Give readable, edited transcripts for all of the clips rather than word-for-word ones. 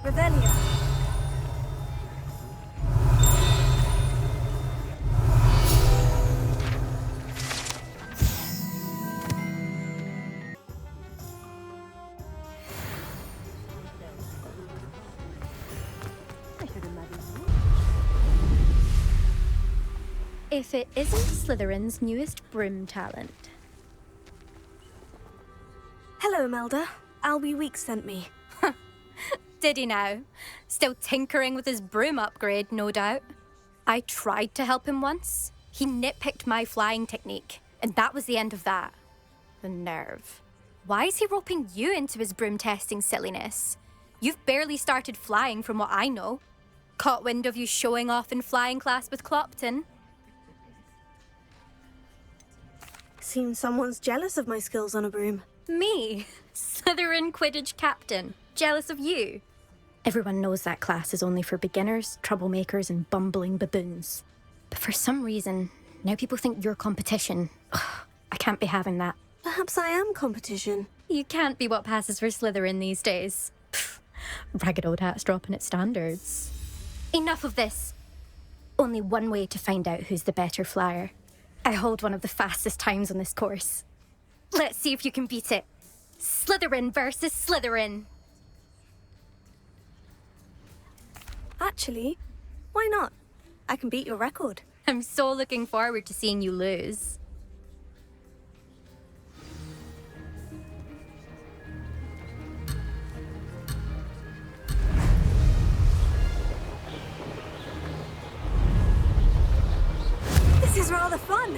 Revelio. If it isn't Slytherin's newest broom talent. Hello, Imelda. Albie Weeks sent me. Did he now? Still tinkering with his broom upgrade, no doubt. I tried to help him once. He nitpicked my flying technique, and that was the end of that. The nerve. Why is he roping you into his broom testing silliness? You've barely started flying from what I know. Caught wind of you showing off in flying class with Clopton. Seems someone's jealous of my skills on a broom. Me? Slytherin Quidditch captain. Jealous of you? Everyone knows that class is only for beginners, troublemakers, and bumbling baboons. But for some reason, now people think you're competition. Ugh, I can't be having that. Perhaps I am competition. You can't be what passes for Slytherin these days. Pfft, ragged old hat's dropping its standards. Enough of this. Only one way to find out who's the better flyer. I hold one of the fastest times on this course. Let's see if you can beat it. Slytherin versus Slytherin. Actually, why not? I can beat your record. I'm so looking forward to seeing you lose. This is rather fun.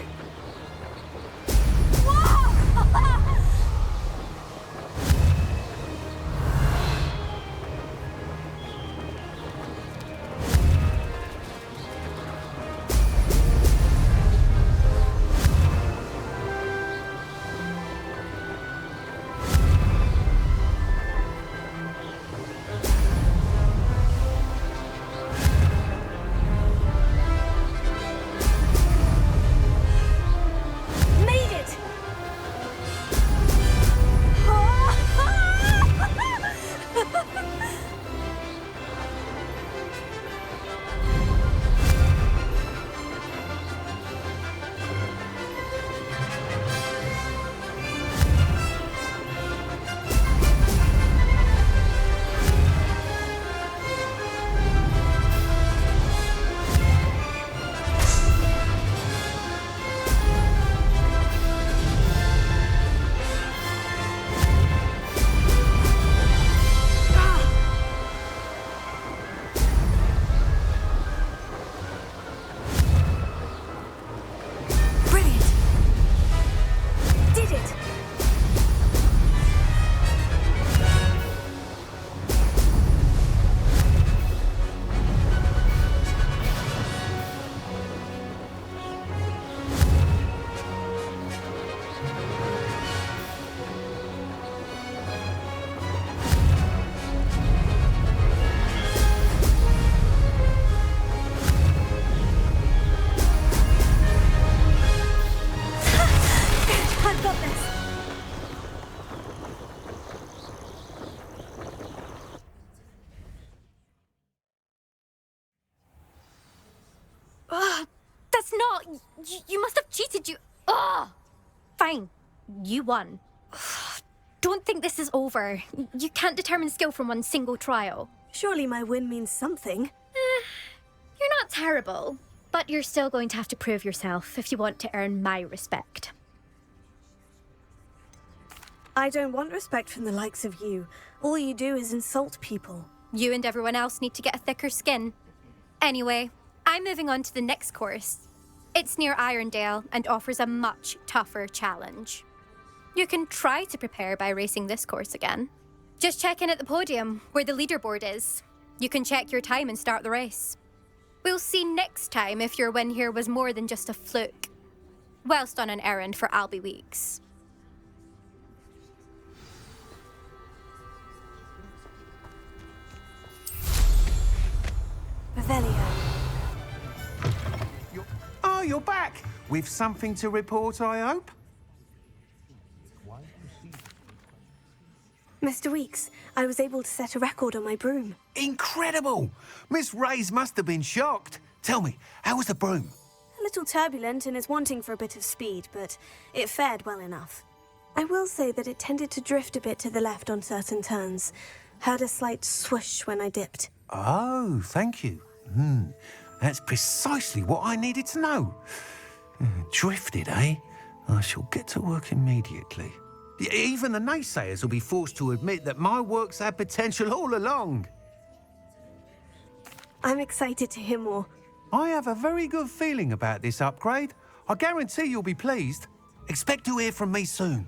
That's not... You must have cheated, you... Ugh! Fine. You won. Don't think this is over. You can't determine skill from one single trial. Surely my win means something. You're not terrible, but you're still going to have to prove yourself if you want to earn my respect. I don't want respect from the likes of you. All you do is insult people. You and everyone else need to get a thicker skin. Anyway, I'm moving on to the next course. It's near Irondale and offers a much tougher challenge. You can try to prepare by racing this course again. Just check in at the podium, where the leaderboard is. You can check your time and start the race. We'll see next time if your win here was more than just a fluke, whilst on an errand for Albie Weeks. Revelio. You're back! With something to report, I hope? Mr. Weeks, I was able to set a record on my broom. Incredible! Miss Ray's must have been shocked. Tell me, how was the broom? A little turbulent and is wanting for a bit of speed, but it fared well enough. I will say that it tended to drift a bit to the left on certain turns. Heard a slight swoosh when I dipped. Oh, thank you. That's precisely what I needed to know. Drifted, eh? I shall get to work immediately. Even the naysayers will be forced to admit that my work's had potential all along. I'm excited to hear more. I have a very good feeling about this upgrade. I guarantee you'll be pleased. Expect to hear from me soon.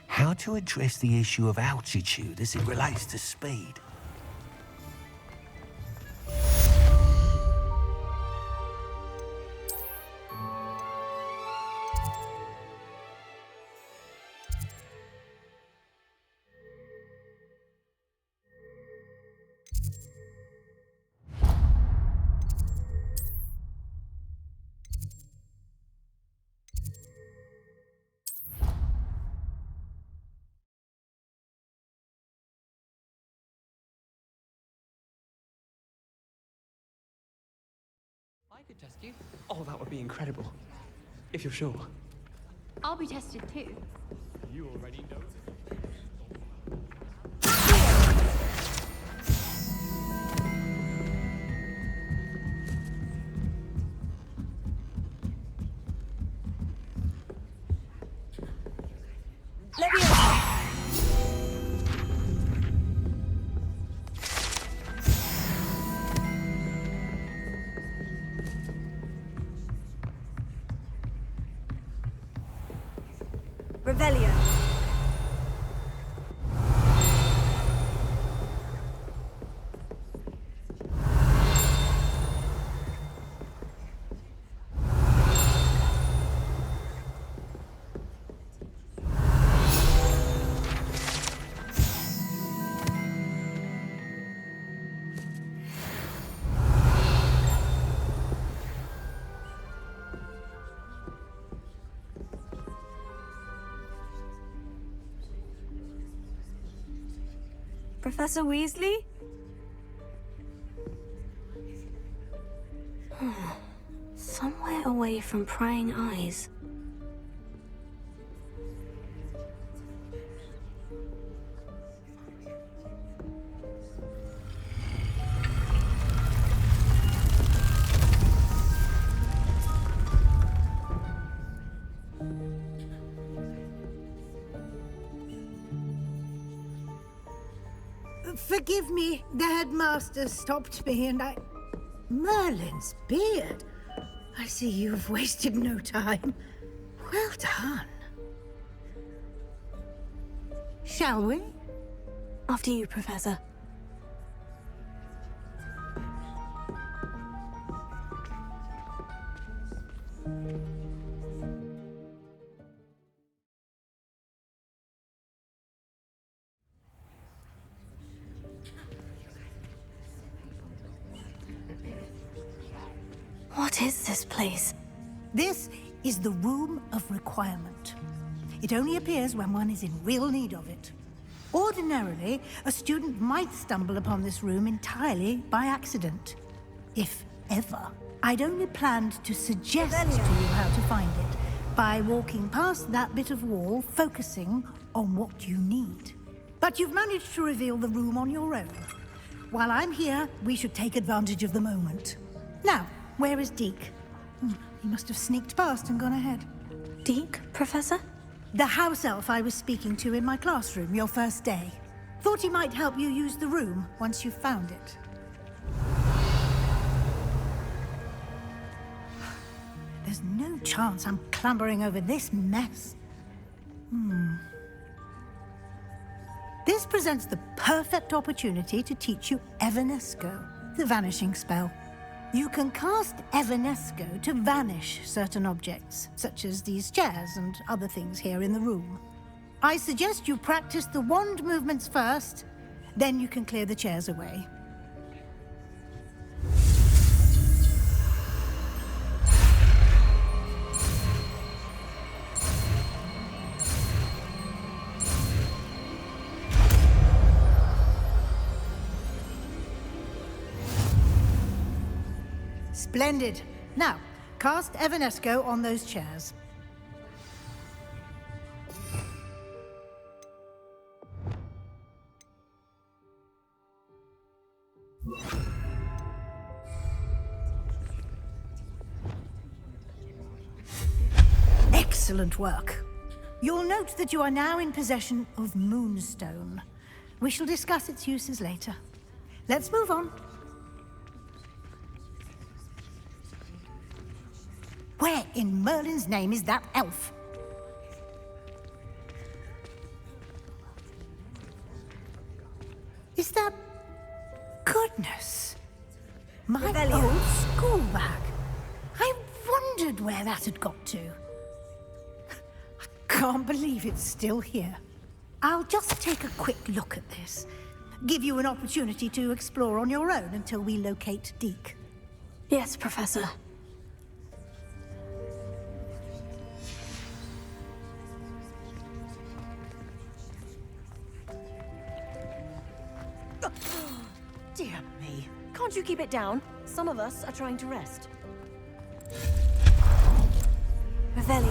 How to address the issue of altitude as it relates to speed? I could test you. Oh, that would be incredible. If you're sure. I'll be tested too. You already know. Revelio. Professor Weasley? Somewhere away from prying eyes. Forgive me, the headmaster stopped me and I... Merlin's beard. I see you've wasted no time. Well done. Shall we? After you, Professor. What is this place? This is the Room of Requirement. It only appears when one is in real need of it. Ordinarily, a student might stumble upon this room entirely by accident. If ever. I'd only planned to suggest to you how to find it by walking past that bit of wall, focusing on what you need. But you've managed to reveal the room on your own. While I'm here, we should take advantage of the moment. Now, where is Deke? He must have sneaked past and gone ahead. Deke, Professor? The house elf I was speaking to in my classroom your first day. Thought he might help you use the room once you've found it. There's no chance I'm clambering over this mess. This presents the perfect opportunity to teach you Evanesco, the vanishing spell. You can cast Evanesco to vanish certain objects, such as these chairs and other things here in the room. I suggest you practice the wand movements first, then you can clear the chairs away. Splendid. Now, cast Evanesco on those chairs. Excellent work. You'll note that you are now in possession of Moonstone. We shall discuss its uses later. Let's move on. Where in Merlin's name is that elf? Is that... Goodness! My Revelio. old school bag. I wondered where that had got to. I can't believe it's still here. I'll just take a quick look at this. Give you an opportunity to explore on your own until we locate Deke. Yes, Professor. Dear me. Can't you keep it down? Some of us are trying to rest. Revelio.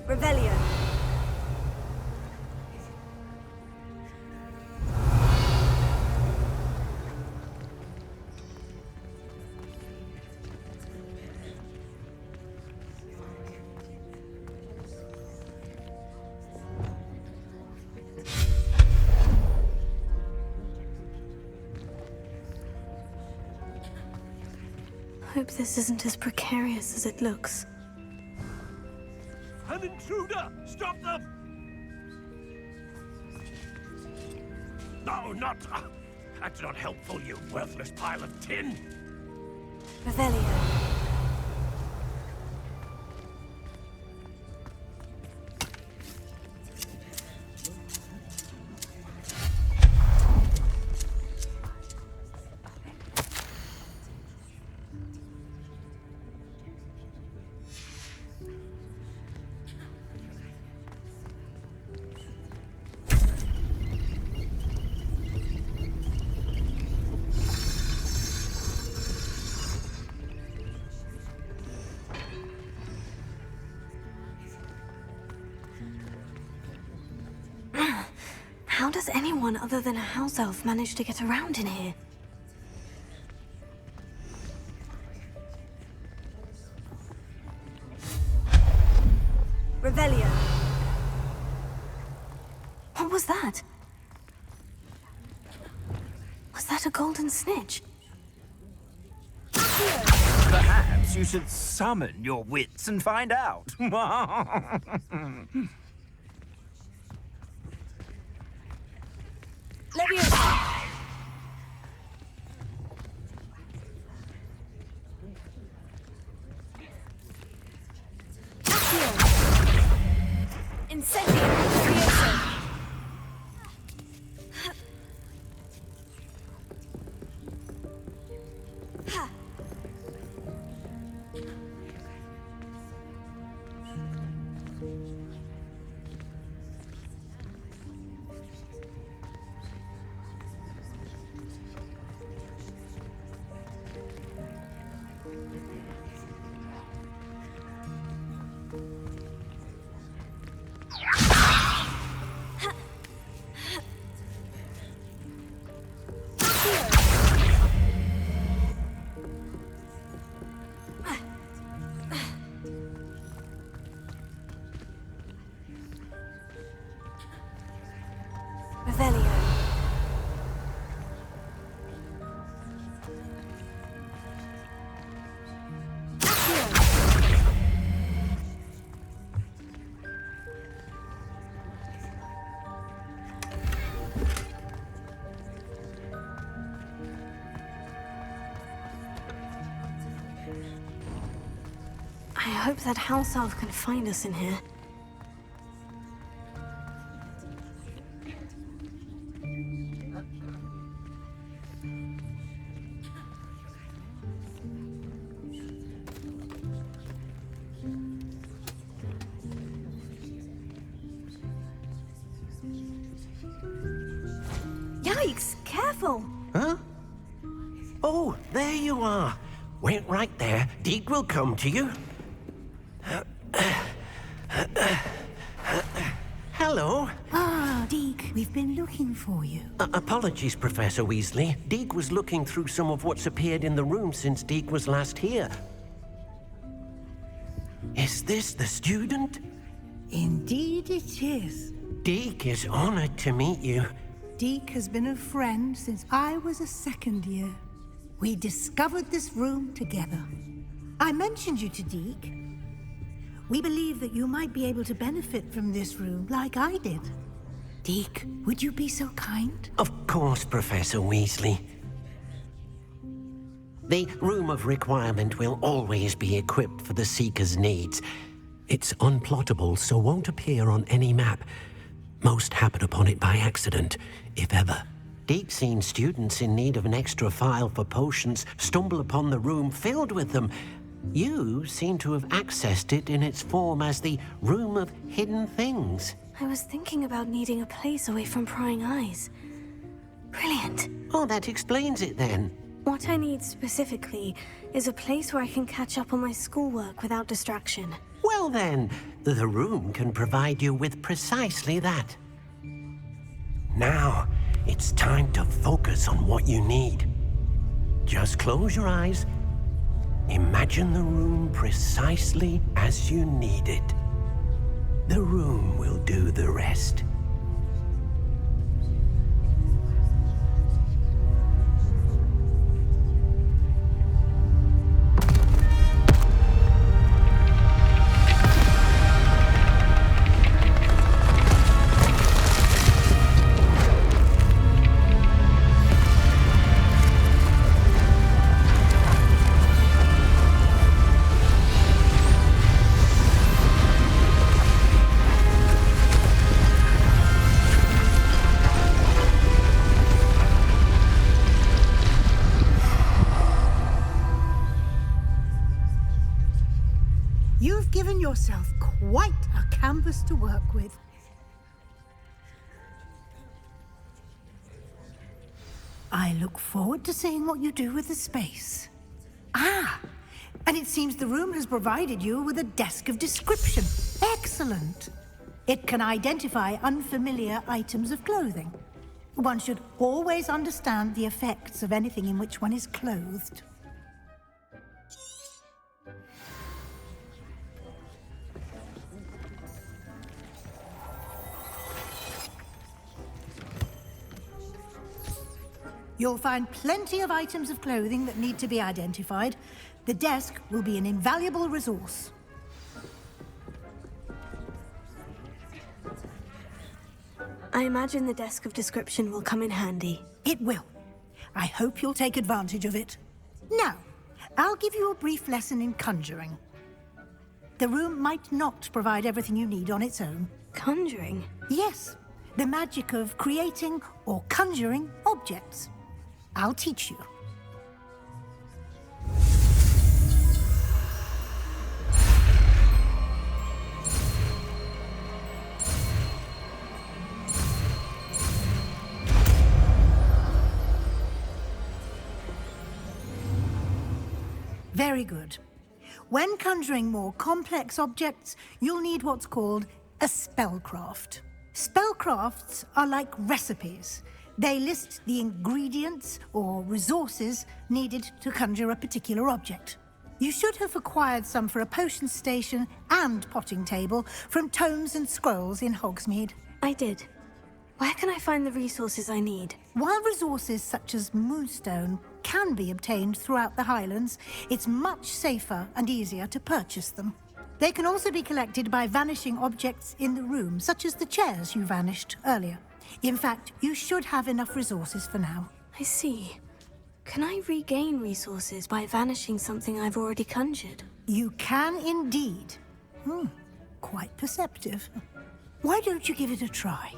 Revelio. Hope this isn't as precarious as it looks. An intruder! Stop them! No, not... that's not helpful, you worthless pile of tin! Revelio. How does anyone other than a house elf manage to get around in here? Revelio. What was that? Was that a golden snitch? Perhaps you should summon your wits and find out. Revelio. I hope that house elf can find us in here. Yikes! Careful! Huh? Oh, there you are. Wait right there. Deke will come to you. Hello. Ah, Deke, we've been looking for you. Apologies, Professor Weasley. Deke was looking through some of what's appeared in the room since Deke was last here. Is this the student? Indeed it is. Deke is honored to meet you. Deke has been a friend since I was a second year. We discovered this room together. I mentioned you to Deke. We believe that you might be able to benefit from this room like I did. Deke, would you be so kind? Of course, Professor Weasley. The Room of Requirement will always be equipped for the Seeker's needs. It's unplottable, so won't appear on any map. Most happen upon it by accident, if ever. Deke's seen students in need of an extra file for potions stumble upon the room filled with them. You seem to have accessed it in its form as the Room of Hidden Things. I was thinking about needing a place away from prying eyes. Brilliant. Oh, that explains it then. What I need specifically is a place where I can catch up on my schoolwork without distraction. Well then, the room can provide you with precisely that. Now, it's time to focus on what you need. Just close your eyes. Imagine the room precisely as you need it. The room will do the rest. You've given yourself quite a canvas to work with. I look forward to seeing what you do with the space. Ah, and it seems the room has provided you with a desk of description. Excellent. It can identify unfamiliar items of clothing. One should always understand the effects of anything in which one is clothed. You'll find plenty of items of clothing that need to be identified. The desk will be an invaluable resource. I imagine the desk of description will come in handy. It will. I hope you'll take advantage of it. Now, I'll give you a brief lesson in conjuring. The room might not provide everything you need on its own. Conjuring? Yes, the magic of creating or conjuring objects. I'll teach you. Very good. When conjuring more complex objects, you'll need what's called a spellcraft. Spellcrafts are like recipes. They list the ingredients or resources needed to conjure a particular object. You should have acquired some for a potion station and potting table from tomes and scrolls in Hogsmeade. I did. Where can I find the resources I need? While resources such as moonstone can be obtained throughout the Highlands, it's much safer and easier to purchase them. They can also be collected by vanishing objects in the room, such as the chairs you vanished earlier. In fact, you should have enough resources for now. I see. Can I regain resources by vanishing something I've already conjured? You can indeed. Quite perceptive. Why don't you give it a try?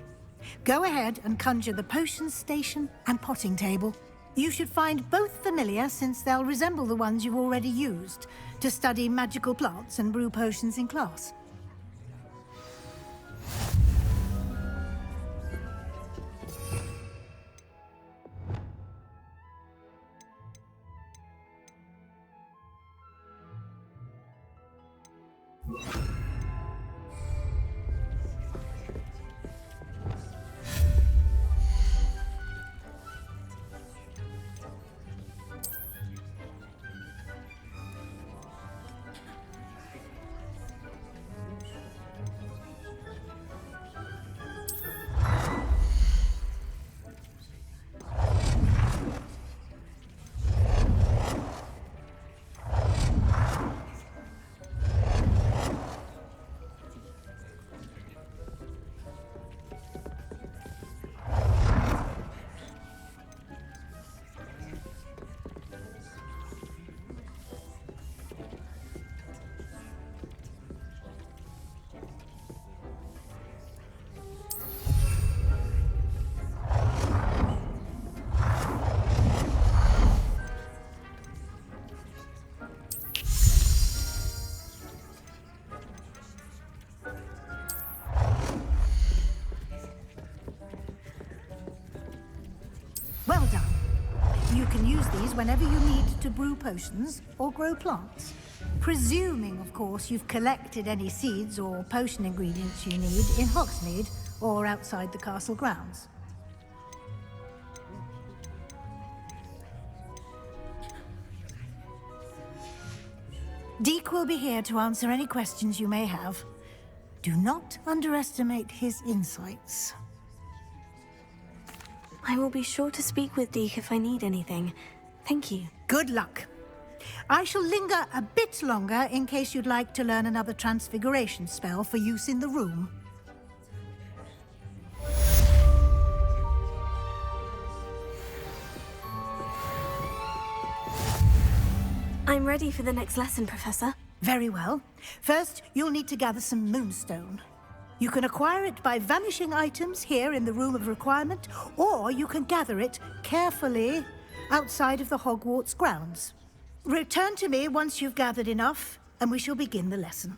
Go ahead and conjure the potion station and potting table. You should find both familiar, since they'll resemble the ones you've already used to study magical plants and brew potions in class. Well done. You can use these whenever you need to brew potions or grow plants. Presuming, of course, you've collected any seeds or potion ingredients you need in Hogsmeade or outside the castle grounds. Deek will be here to answer any questions you may have. Do not underestimate his insights. I will be sure to speak with Deke if I need anything. Thank you. Good luck. I shall linger a bit longer in case you'd like to learn another transfiguration spell for use in the room. I'm ready for the next lesson, Professor. Very well. First, you'll need to gather some moonstone. You can acquire it by vanishing items here in the Room of Requirement, or you can gather it carefully outside of the Hogwarts grounds. Return to me once you've gathered enough, and we shall begin the lesson.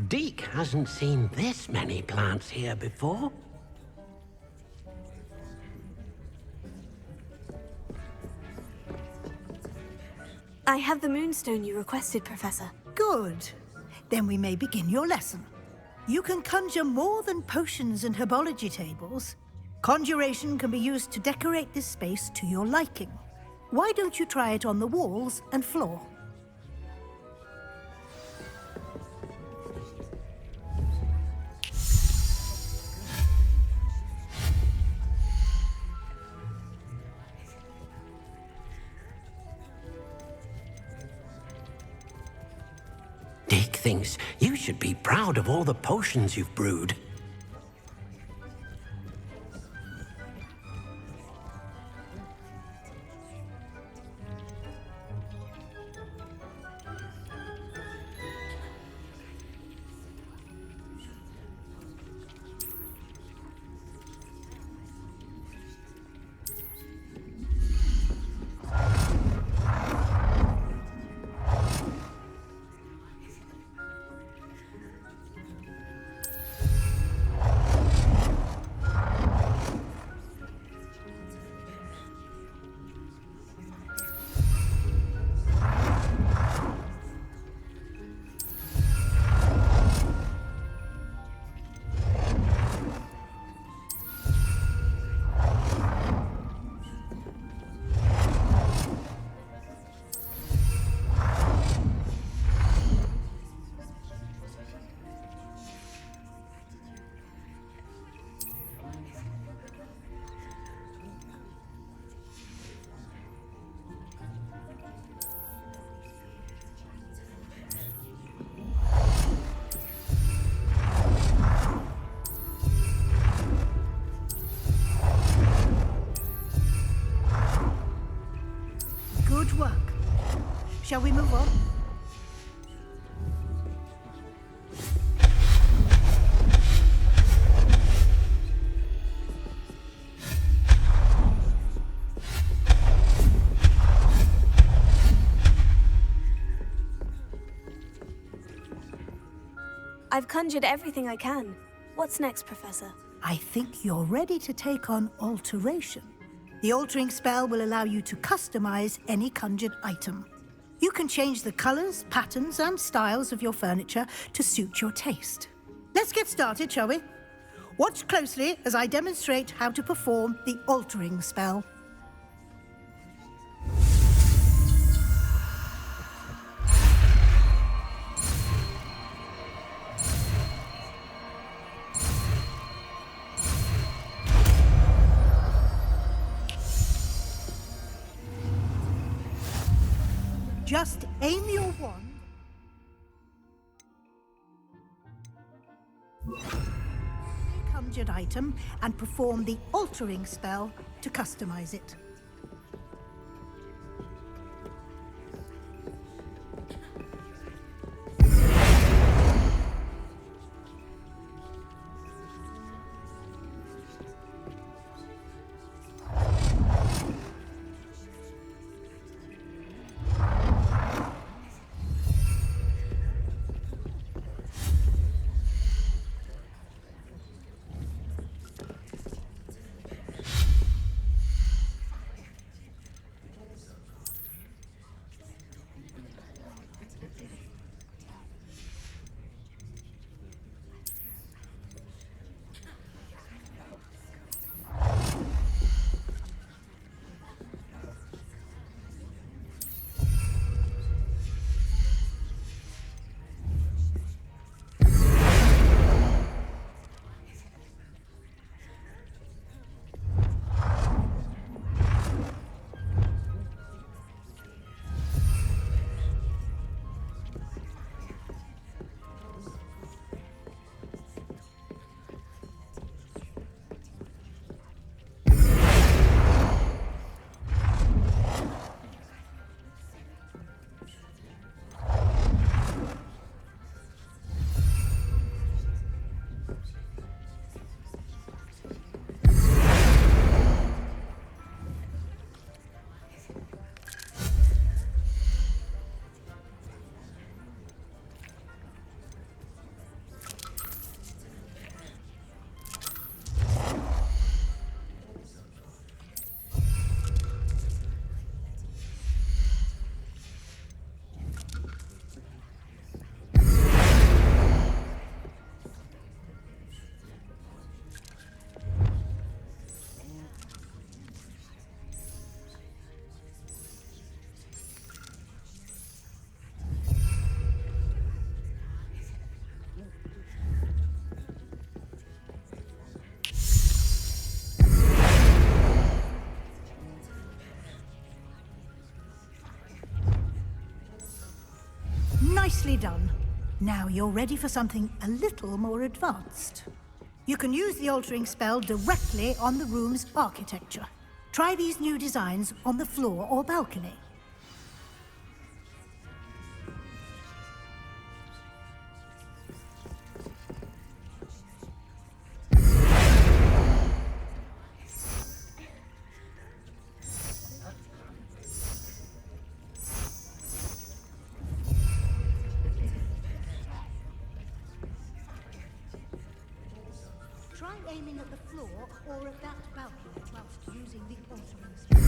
Deek hasn't seen this many plants here before. I have the moonstone you requested, Professor. Good. Then we may begin your lesson. You can conjure more than potions and herbology tables. Conjuration can be used to decorate this space to your liking. Why don't you try it on the walls and floor? Deek thinks you should be proud of all the potions you've brewed. Shall we move on? I've conjured everything I can. What's next, Professor? I think you're ready to take on alteration. The altering spell will allow you to customize any conjured item. You can change the colors, patterns, and styles of your furniture to suit your taste. Let's get started, shall we? Watch closely as I demonstrate how to perform the altering spell. Just aim your wand a conjured item and perform the altering spell to customize it. Nicely done. Now you're ready for something a little more advanced. You can use the altering spell directly on the room's architecture. Try these new designs on the floor or balcony. Try aiming at the floor or at that balcony whilst using the altering spell.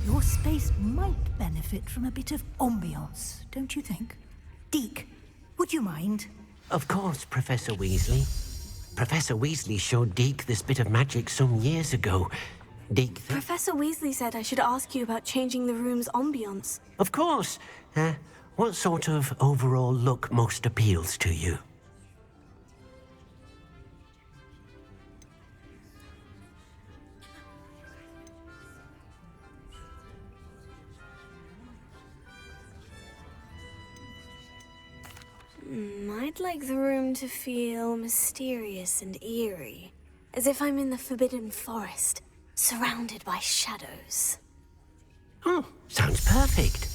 Your space might benefit from a bit of ambiance, don't you think? Deke, would you mind? Of course, Professor Weasley. Professor Weasley showed Deke this bit of magic some years ago. Deke... Professor Weasley said I should ask you about changing the room's ambiance. Of course. What sort of overall look most appeals to you? I'd I'd like the room to feel mysterious and eerie, as if I'm in the Forbidden Forest, surrounded by shadows. Oh, sounds perfect.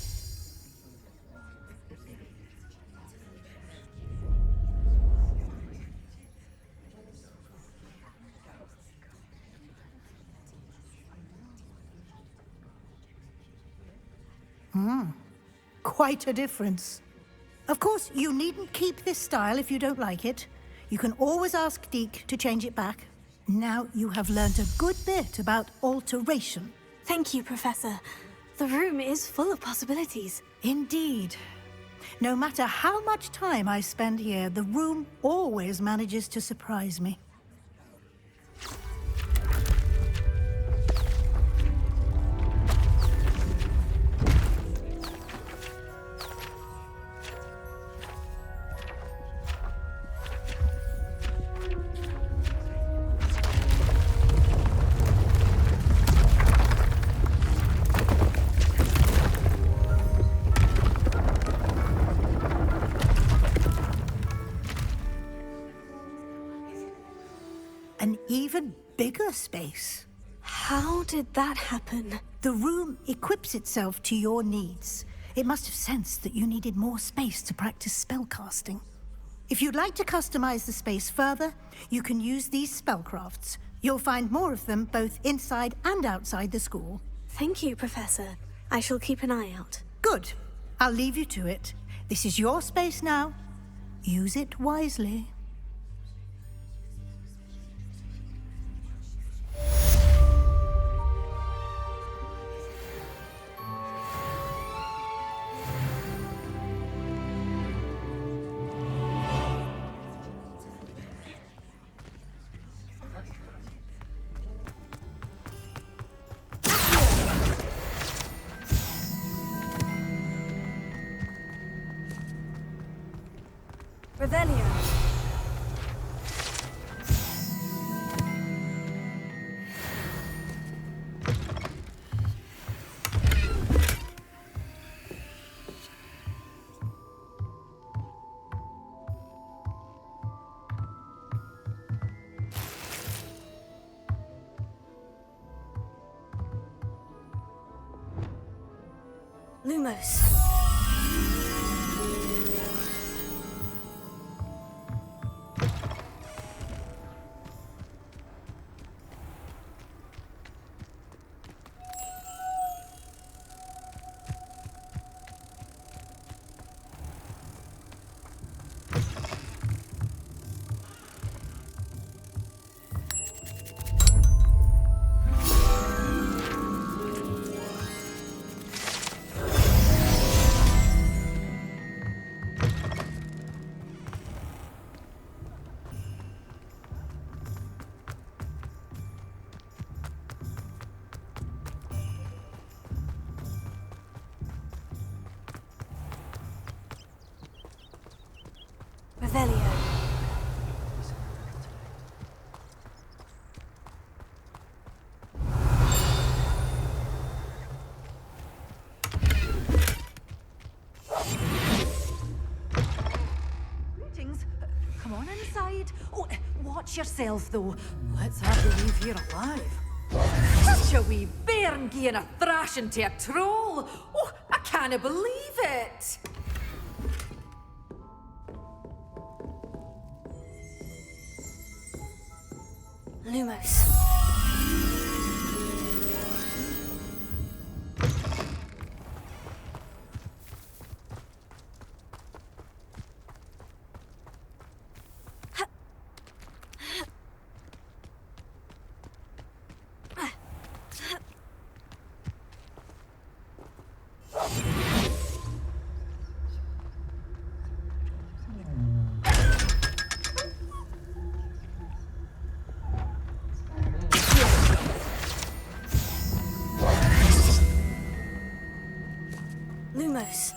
Quite a difference. Of course, you needn't keep this style if you don't like it. You can always ask Deke to change it back. Now you have learned a good bit about alteration. Thank you, Professor. The room is full of possibilities. Indeed. No matter how much time I spend here, the room always manages to surprise me. An even bigger space. How did that happen? The room equips itself to your needs. It must have sensed that you needed more space to practice spellcasting. If you'd like to customize the space further, you can use these spellcrafts. You'll find more of them both inside and outside the school. Thank you, Professor. I shall keep an eye out. Good. I'll leave you to it. This is your space now. Use it wisely. Revelio. Lumos. Revelio. Greetings. Come on inside. Oh, watch yourself, though. Let's have you leave here alive. Such a wee bairn gieing a thrashing to a troll. Oh, I can't believe it. Lumos. Lumos.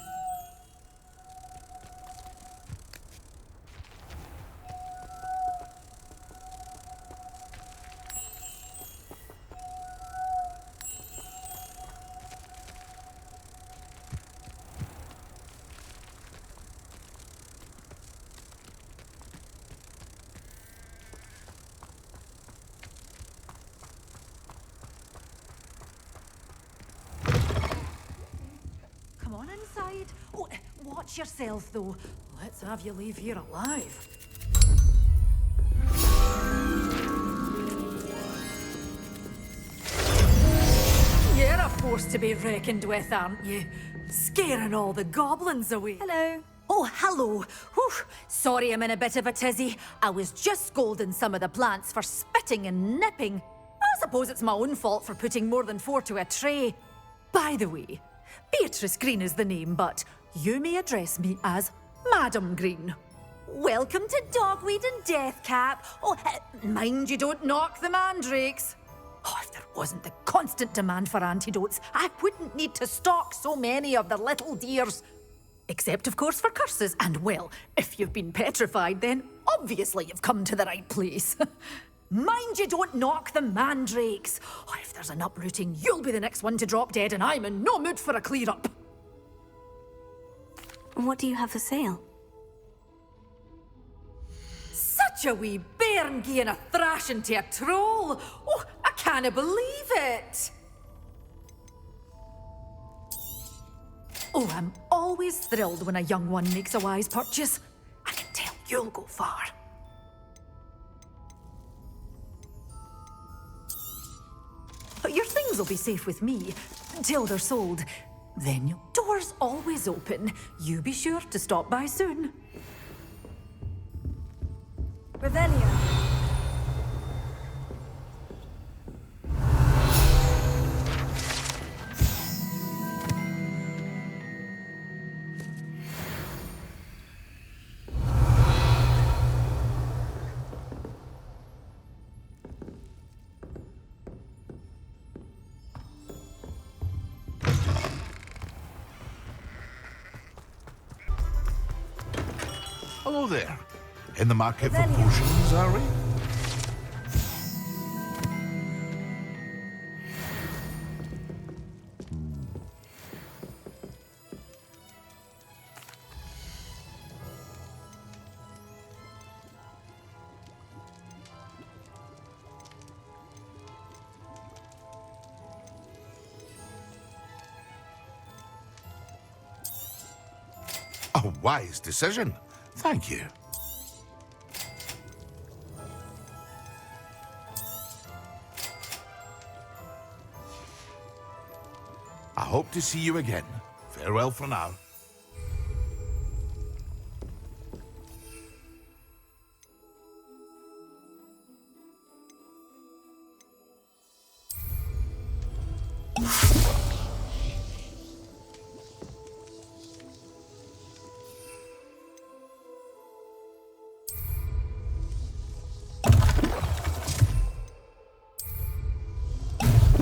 inside? Oh, watch yourself, though. Let's have you leave here alive. You're a force to be reckoned with, aren't you? Scaring all the goblins away. Hello. Oh, hello. Whew. Sorry I'm in a bit of a tizzy. I was just scolding some of the plants for spitting and nipping. I suppose it's my own fault for putting more than 4 to a tray. By the way, Beatrice Green is the name, but you may address me as Madam Green. Welcome to Dogweed and Deathcap. Oh, mind you don't knock the mandrakes. Oh, if there wasn't the constant demand for antidotes, I wouldn't need to stock so many of the little dears. Except, of course, for curses. And, well, if you've been petrified, then obviously you've come to the right place. Mind you don't knock the mandrakes. Oh, if there's an uprooting, you'll be the next one to drop dead, and I'm in no mood for a clear-up. What do you have for sale? Such a wee bairn gieing a thrashing to a troll. Oh, I can't believe it. Oh, I'm always thrilled when a young one makes a wise purchase. I can tell you'll go far. But your things will be safe with me until they're sold. Then your door's always open. You be sure to stop by soon. Revelio. Hello there. In the market for potions, are we? A wise decision. Thank you. I hope to see you again. Farewell for now.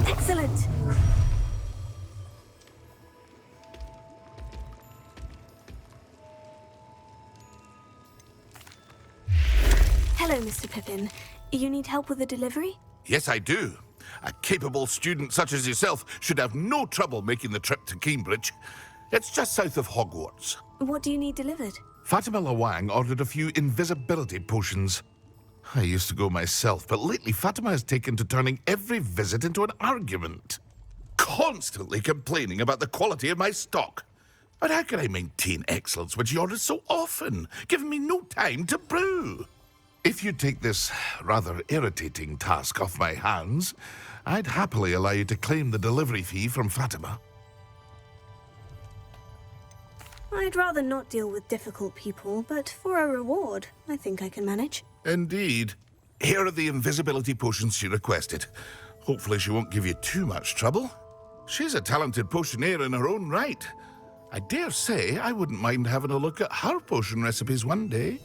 Excellent. Hello, Mr. Pippin. You need help with a delivery? Yes, I do. A capable student such as yourself should have no trouble making the trip to Cambridge. It's just south of Hogwarts. What do you need delivered? Fatima Lawang ordered a few invisibility potions. I used to go myself, but lately Fatima has taken to turning every visit into an argument. Constantly complaining about the quality of my stock. But how can I maintain excellence when she orders so often, giving me no time to brew? If you take this rather irritating task off my hands, I'd happily allow you to claim the delivery fee from Fatima. I'd rather not deal with difficult people, but for a reward, I think I can manage. Indeed. Here are the invisibility potions she requested. Hopefully she won't give you too much trouble. She's a talented potioneer in her own right. I dare say I wouldn't mind having a look at her potion recipes one day.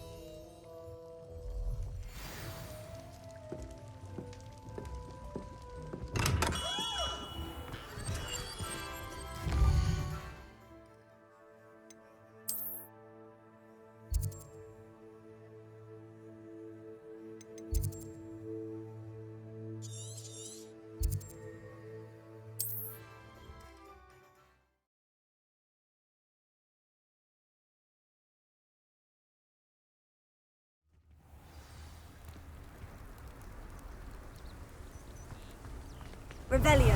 Revelio.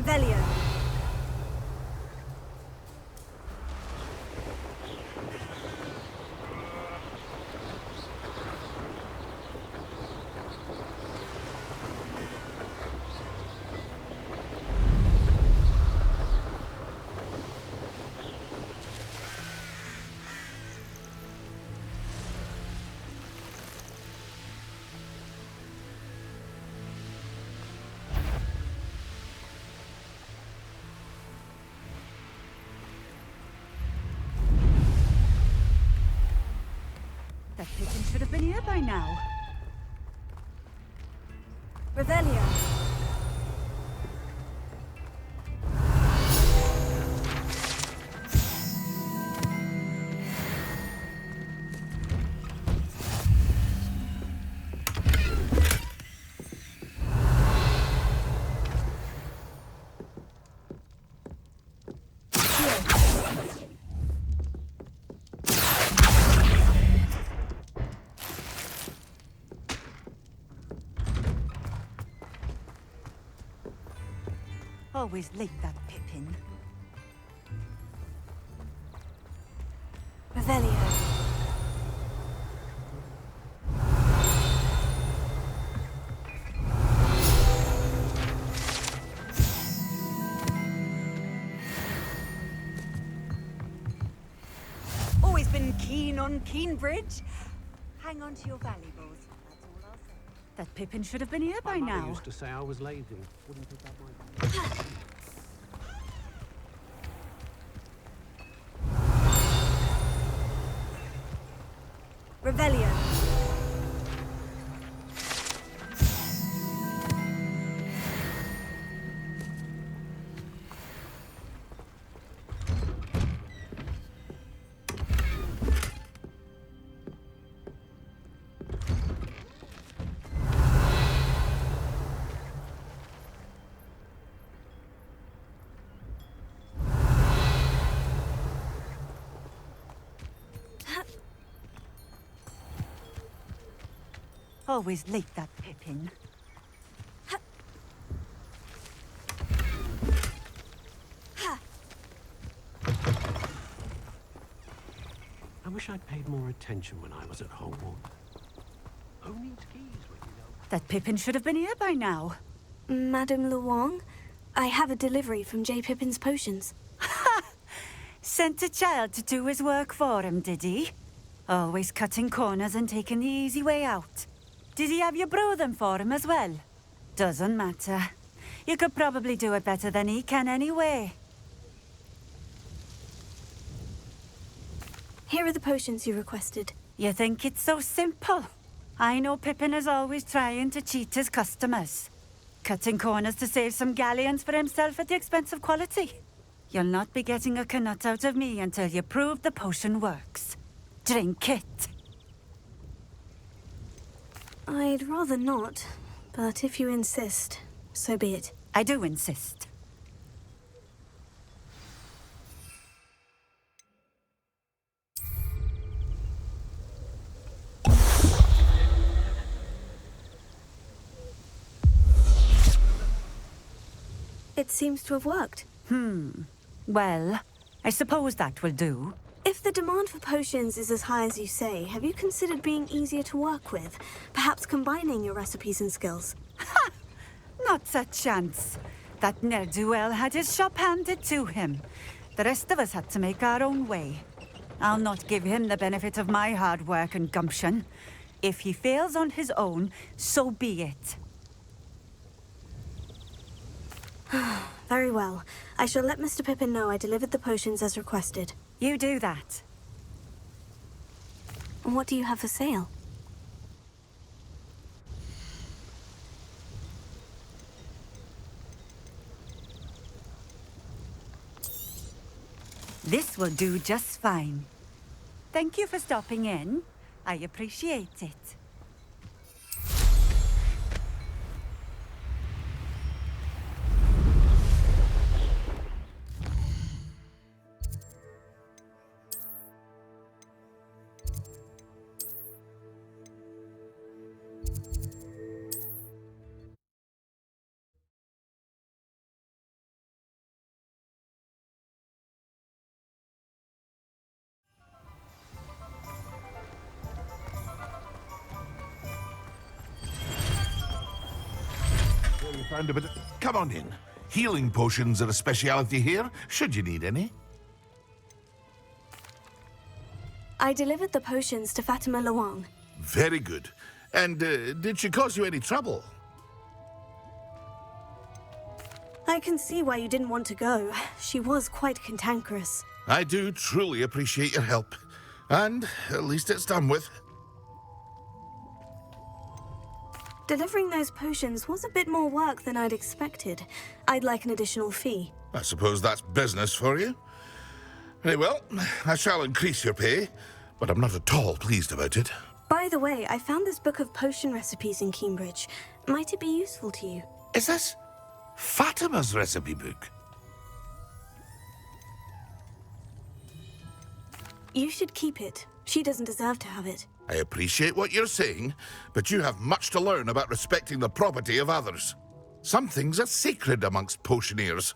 Revelio. That pigeon should have been here by now. Revelio. Always late, that Pippin. Revelio. Always been keen on Keenbridge. Hang on to your valuables. That's all I'll say. That Pippin should have been here by My mother now. used to say I was lazy. Wouldn't pick up my... Revelio. Always late, that Pippin. I wish I'd paid more attention when I was at Hogwarts. Who needs keys when you know? That Pippin should have been here by now. Madame Luong, I have a delivery from J. Pippin's potions. Sent a child to do his work for him, did he? Always cutting corners and taking the easy way out. Did he have you brew them for him as well? Doesn't matter. You could probably do it better than he can anyway. Here are the potions you requested. You think it's so simple? I know Pippin is always trying to cheat his customers. Cutting corners to save some galleons for himself at the expense of quality. You'll not be getting a canut out of me until you prove the potion works. Drink it. I'd rather not, but if you insist, so be it. I do insist. It seems to have worked. Well, I suppose that will do. If the demand for potions is as high as you say, have you considered being easier to work with? Perhaps combining your recipes and skills? Not a chance. That ne'er-do-well had his shop handed to him. The rest of us had to make our own way. I'll not give him the benefit of my hard work and gumption. If he fails on his own, so be it. Very well. I shall let Mr. Pippin know I delivered the potions as requested. You do that. And what do you have for sale? This will do just fine. Thank you for stopping in. I appreciate it. found a bit. Come on in. Healing potions are a speciality here, should you need any. I delivered the potions to Fatima Luang. Very good. And did she cause you any trouble? I can see why you didn't want to go. She was quite cantankerous. I do truly appreciate your help. And at least it's done with. Delivering those potions was a bit more work than I'd expected. I'd like an additional fee. I suppose that's business for you. Very well, I shall increase your pay, but I'm not at all pleased about it. By the way, I found this book of potion recipes in Cambridge. Might it be useful to you? Is this Fatima's recipe book? You should keep it. She doesn't deserve to have it. I appreciate what you're saying, but you have much to learn about respecting the property of others. Some things are sacred amongst potioneers.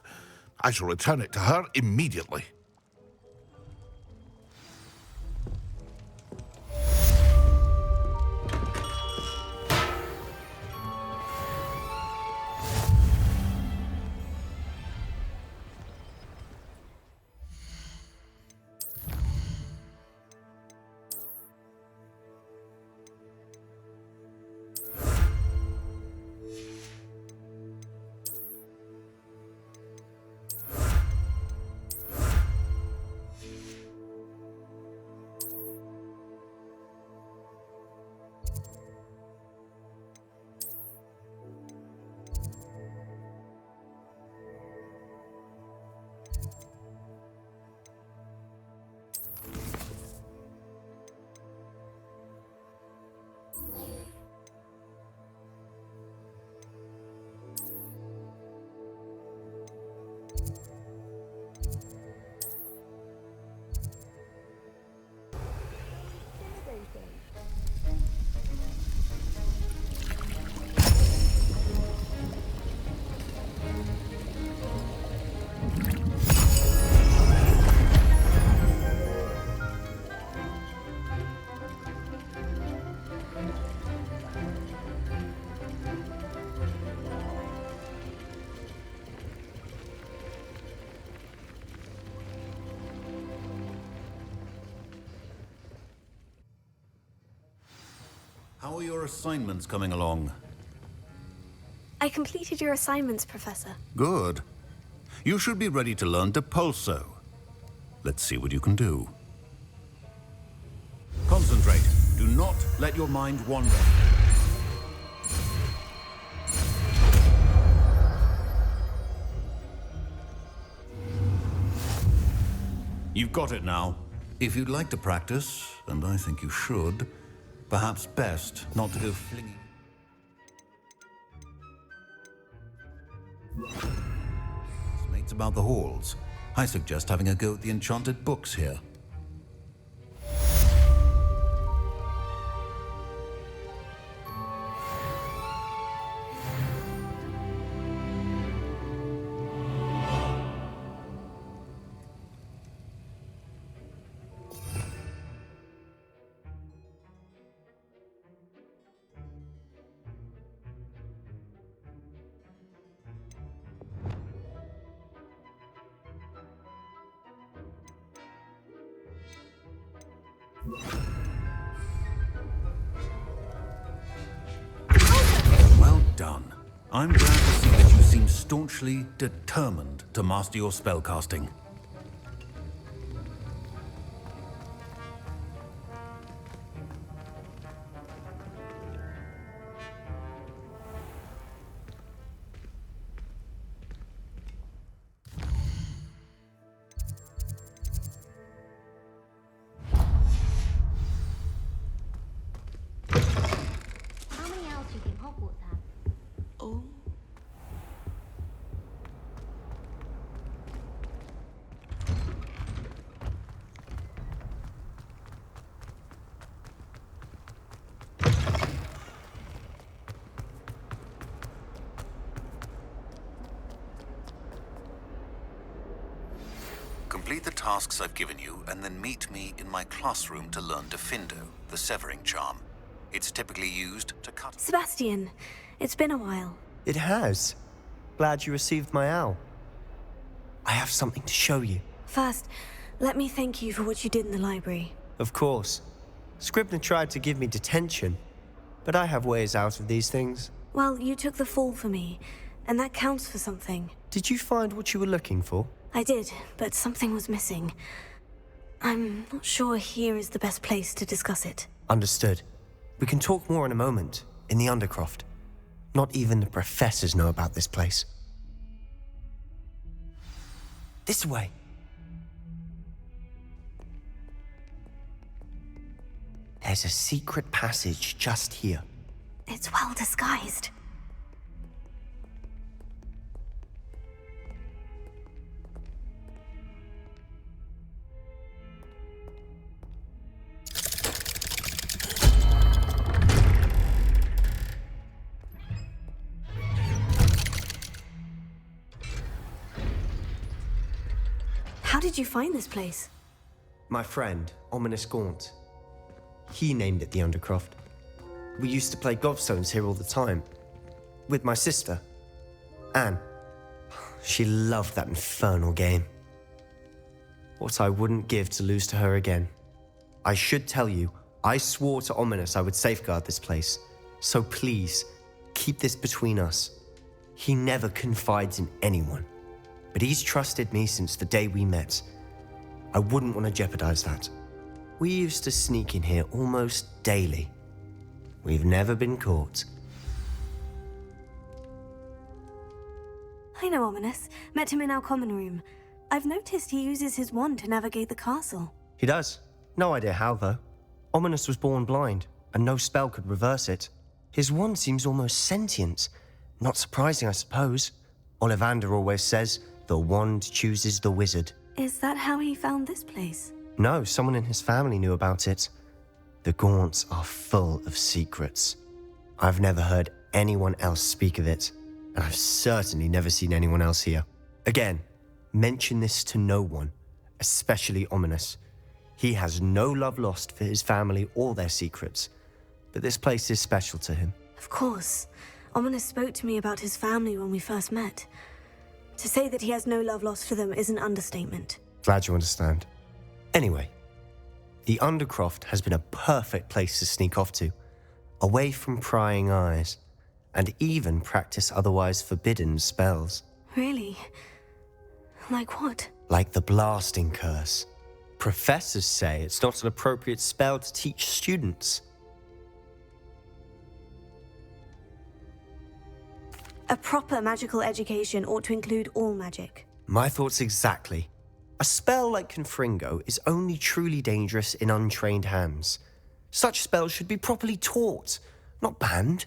I shall return it to her immediately. How are your assignments coming along? I completed your assignments, Professor. Good. You should be ready to learn Depulso. Let's see what you can do. Concentrate. Do not let your mind wander. You've got it now. If you'd like to practice, and I think you should, perhaps best not to go flinging. Mates about the halls. I suggest having a go at the enchanted books here. Well done. I'm glad to see that you seem staunchly determined to master your spellcasting. How many owls do you think Hogwarts has? Oh. Complete the tasks I've given you, and then meet me in my classroom to learn Defindo, the severing charm. It's typically used to cut... Sebastian, it's been a while. It has. Glad you received my owl. I have something to show you. First, let me thank you for what you did in the library. Of course. Scribner tried to give me detention, but I have ways out of these things. Well, you took the fall for me, and that counts for something. Did you find what you were looking for? I did, but something was missing. I'm not sure here is the best place to discuss it. Understood. We can talk more in a moment, in the Undercroft. Not even the professors know about this place. This way. There's a secret passage just here. It's well disguised. How did you find this place? My friend, Ominous Gaunt. He named it the Undercroft. We used to play gobstones here all the time. With my sister, Anne. She loved that infernal game. What I wouldn't give to lose to her again. I should tell you, I swore to Ominous I would safeguard this place. So please, keep this between us. He never confides in anyone. But he's trusted me since the day we met. I wouldn't want to jeopardize that. We used to sneak in here almost daily. We've never been caught. I know Ominous. Met him in our common room. I've noticed he uses his wand to navigate the castle. He does. No idea how, though. Ominous was born blind, and no spell could reverse it. His wand seems almost sentient. Not surprising, I suppose. Ollivander always says, the wand chooses the wizard. Is that how he found this place? No, someone in his family knew about it. The Gaunts are full of secrets. I've never heard anyone else speak of it, and I've certainly never seen anyone else here. Again, mention this to no one, especially Ominous. He has no love lost for his family or their secrets, but this place is special to him. Of course. Ominous spoke to me about his family when we first met. To say that he has no love lost for them is an understatement. Glad you understand. Anyway, the Undercroft has been a perfect place to sneak off to, away from prying eyes, and even practice otherwise forbidden spells. Really? Like what? Like the blasting curse. Professors say it's not an appropriate spell to teach students. A proper magical education ought to include all magic. My thoughts exactly. A spell like Confringo is only truly dangerous in untrained hands. Such spells should be properly taught, not banned.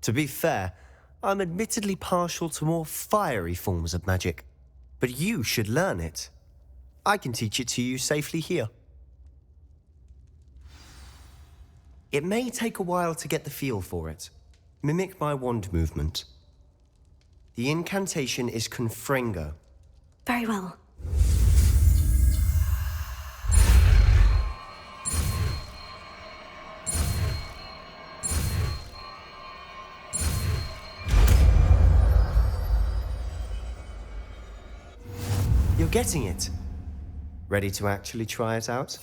To be fair, I'm admittedly partial to more fiery forms of magic. But you should learn it. I can teach it to you safely here. It may take a while to get the feel for it. Mimic my wand movement. The incantation is Confringo. Very well. You're getting it. Ready to actually try it out?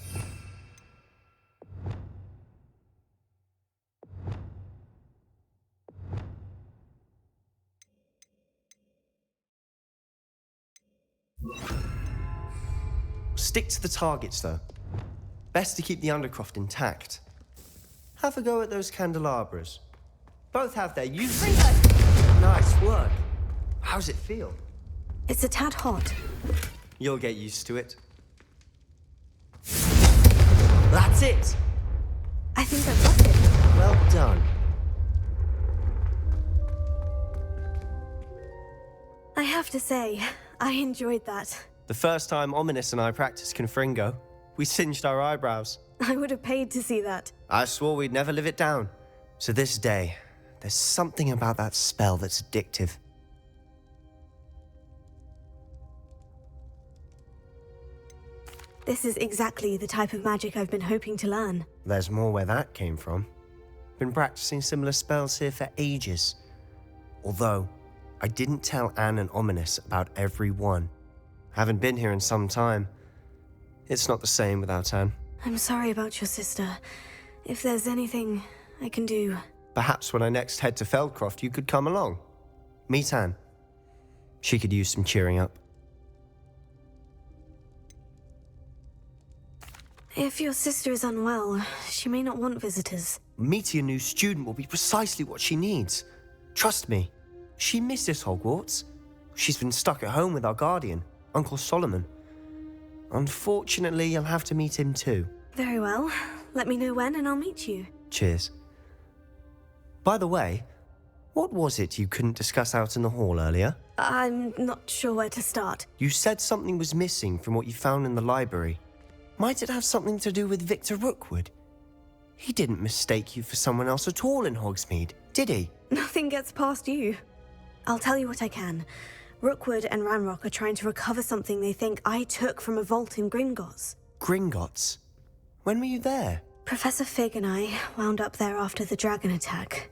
Stick to the targets, though. Best to keep the Undercroft intact. Have a go at those candelabras. Both have their uses. Nice work. How's it feel? It's a tad hot. You'll get used to it. That's it! I think I've got it. Well done. I have to say, I enjoyed that. The first time Ominous and I practiced Confringo, we singed our eyebrows. I would have paid to see that. I swore we'd never live it down. To this day, there's something about that spell that's addictive. This is exactly the type of magic I've been hoping to learn. There's more where that came from. Been practicing similar spells here for ages. Although, I didn't tell Anne and Ominous about every one. Haven't been here in some time. It's not the same without Anne. I'm sorry about your sister. If there's anything I can do... Perhaps when I next head to Feldcroft, you could come along. Meet Anne. She could use some cheering up. If your sister is unwell, she may not want visitors. Meeting a new student will be precisely what she needs. Trust me. She misses Hogwarts. She's been stuck at home with our guardian, Uncle Solomon. Unfortunately, you'll have to meet him too. Very well. Let me know when and I'll meet you. Cheers. By the way, what was it you couldn't discuss out in the hall earlier? I'm not sure where to start. You said something was missing from what you found in the library. Might it have something to do with Victor Rookwood? He didn't mistake you for someone else at all in Hogsmeade, did he? Nothing gets past you. I'll tell you what I can. Rookwood and Ranrock are trying to recover something they think I took from a vault in Gringotts. Gringotts? When were you there? Professor Fig and I wound up there after the dragon attack.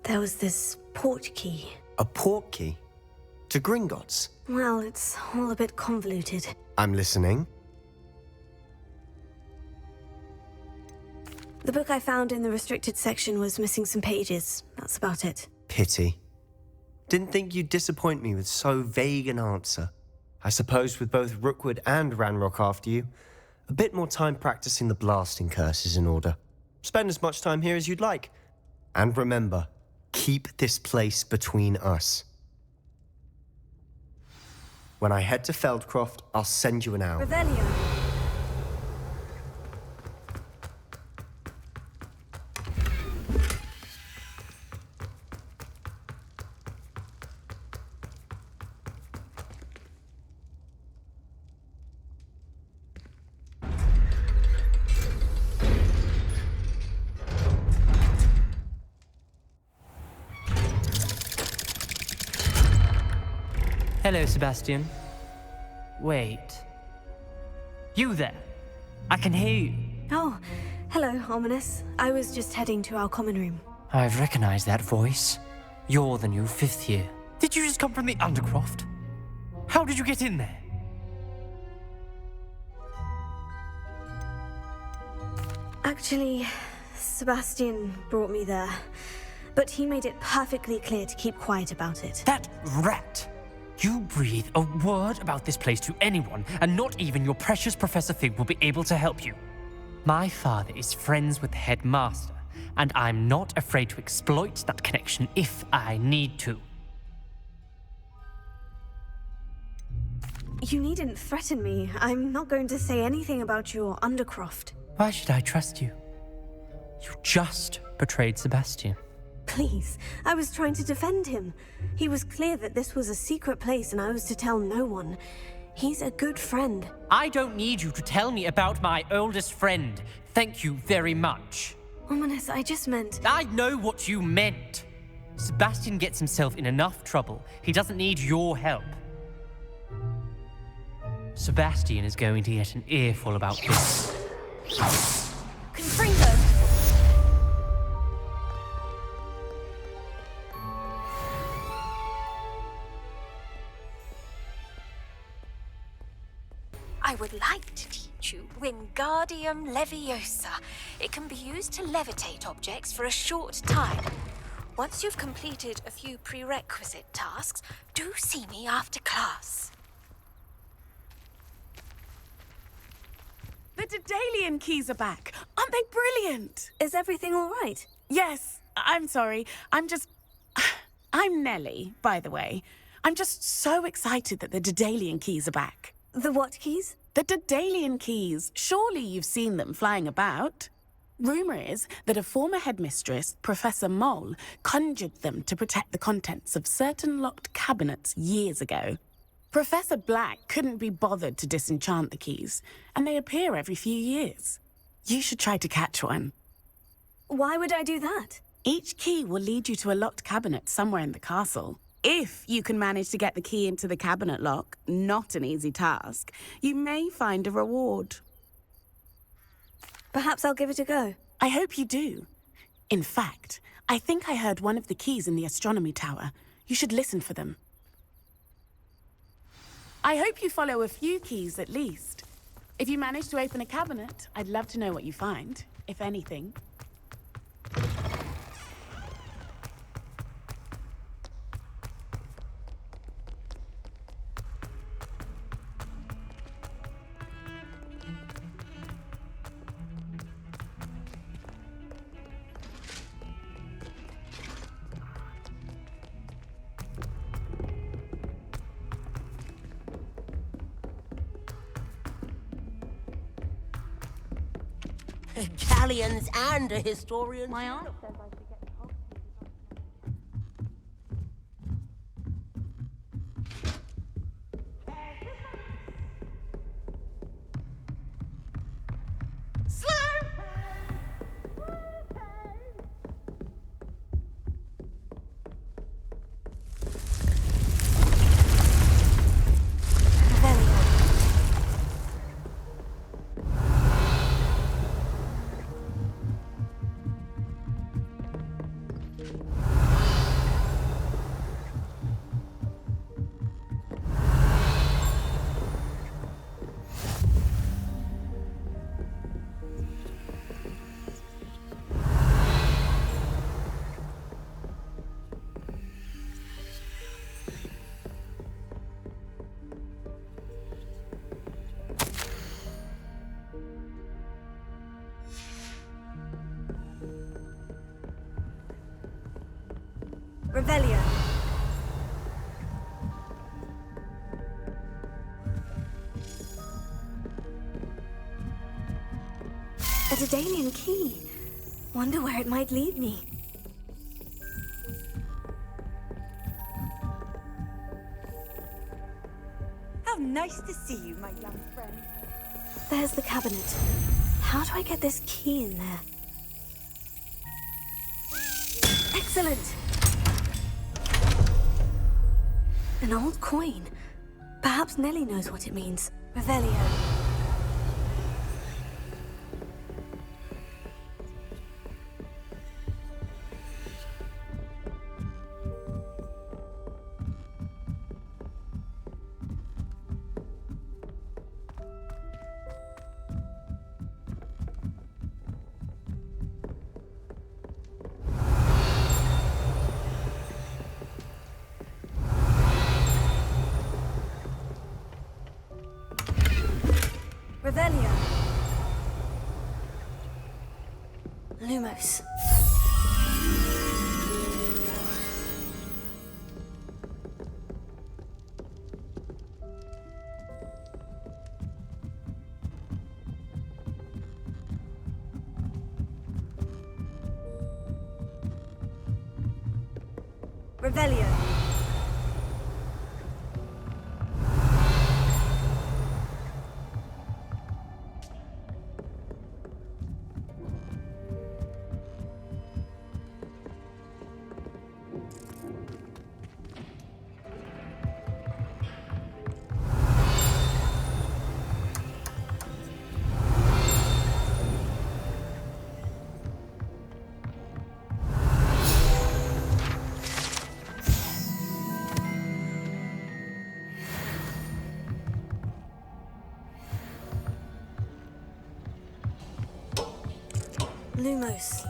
There was this port key. A port key? To Gringotts? Well, it's all a bit convoluted. I'm listening. The book I found in the restricted section was missing some pages. That's about it. Pity. Didn't think you'd disappoint me with so vague an answer. I suppose with both Rookwood and Ranrock after you, a bit more time practicing the blasting curse is in order. Spend as much time here as you'd like. And remember, keep this place between us. When I head to Feldcroft, I'll send you an owl. Revelio. Hello, Sebastian. Wait. You there? I can hear you. Oh, hello, Ominous. I was just heading to our common room. I've recognized that voice. You're the new 5th year. Did you just come from the Undercroft? How did you get in there? Actually, Sebastian brought me there. But he made it perfectly clear to keep quiet about it. That rat! You breathe a word about this place to anyone, and not even your precious Professor Fig will be able to help you. My father is friends with the headmaster, and I'm not afraid to exploit that connection if I need to. You needn't threaten me. I'm not going to say anything about your Undercroft. Why should I trust you? You just betrayed Sebastian. Please, I was trying to defend him. He was clear that this was a secret place and I was to tell no one. He's a good friend. I don't need you to tell me about my oldest friend. Thank you very much. Ominous, I just meant... I know what you meant. Sebastian gets himself in enough trouble. He doesn't need your help. Sebastian is going to get an earful about this. Confringo! I would like to teach you Wingardium Leviosa. It can be used to levitate objects for a short time. Once you've completed a few prerequisite tasks, do see me after class. The Daedalian keys are back. Aren't they brilliant? Is everything all right? Yes. I'm sorry. I'm Nellie, by the way. I'm just so excited that the Daedalian keys are back. The what keys? The Daedalian keys. Surely you've seen them flying about. Rumour is that a former headmistress, Professor Moll, conjured them to protect the contents of certain locked cabinets years ago. Professor Black couldn't be bothered to disenchant the keys, and they appear every few years. You should try to catch one. Why would I do that? Each key will lead you to a locked cabinet somewhere in the castle. If you can manage to get the key into the cabinet lock, not an easy task, you may find a reward. Perhaps I'll give it a go. I hope you do. In fact, I think I heard one of the keys in the astronomy tower. You should listen for them. I hope you follow a few keys at least. If you manage to open a cabinet, I'd love to know what you find, if anything. Galleons and a historian. My aunt says I should get Revelio. A Daedalian key. Wonder where it might lead me. How nice to see you, my young friend. There's the cabinet. How do I get this key in there? Excellent! An old coin. Perhaps Nellie knows what it means. Revelio. Revelio. Lumos. Revelio. Lumos.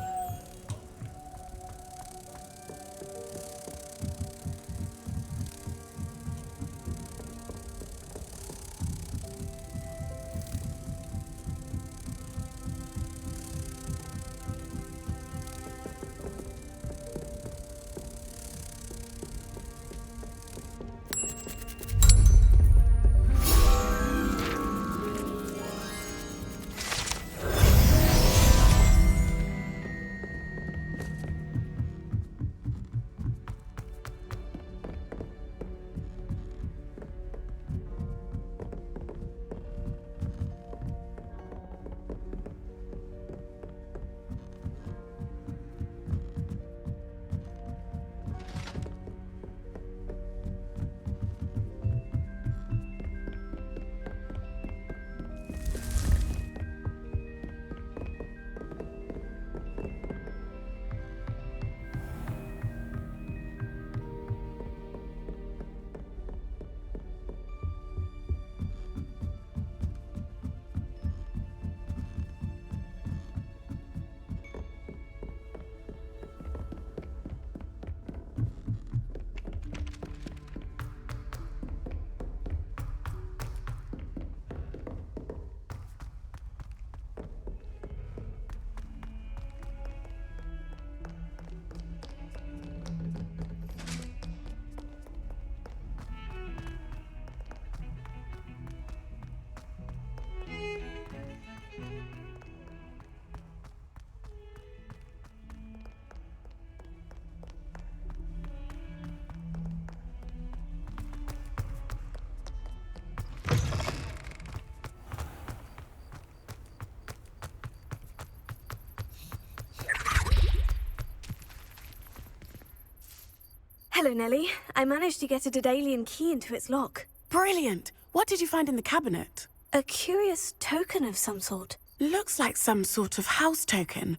Hello, Nellie. I managed to get a Daedalian key into its lock. Brilliant! What did you find in the cabinet? A curious token of some sort. Looks like some sort of house token.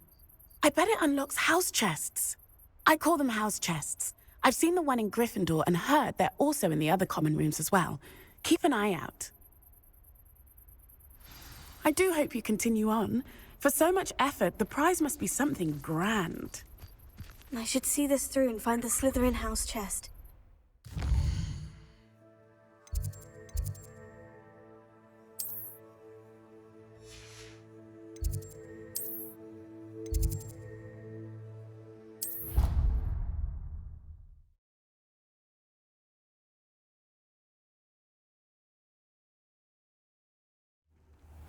I bet it unlocks house chests. I call them house chests. I've seen the one in Gryffindor and heard they're also in the other common rooms as well. Keep an eye out. I do hope you continue on. For so much effort, the prize must be something grand. I should see this through and find the Slytherin house chest.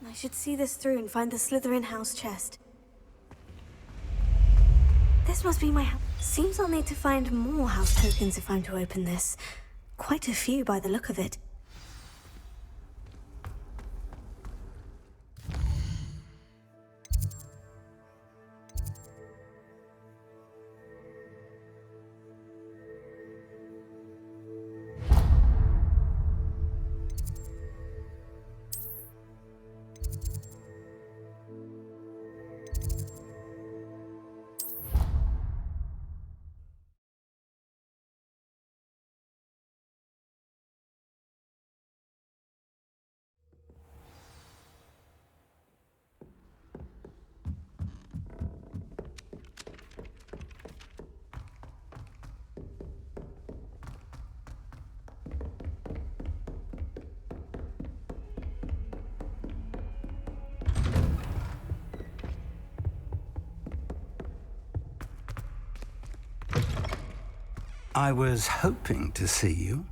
I should see this through and find the Slytherin house chest. This must be my house. Seems I'll need to find more house tokens if I'm to open this. Quite a few by the look of it. I was hoping to see you.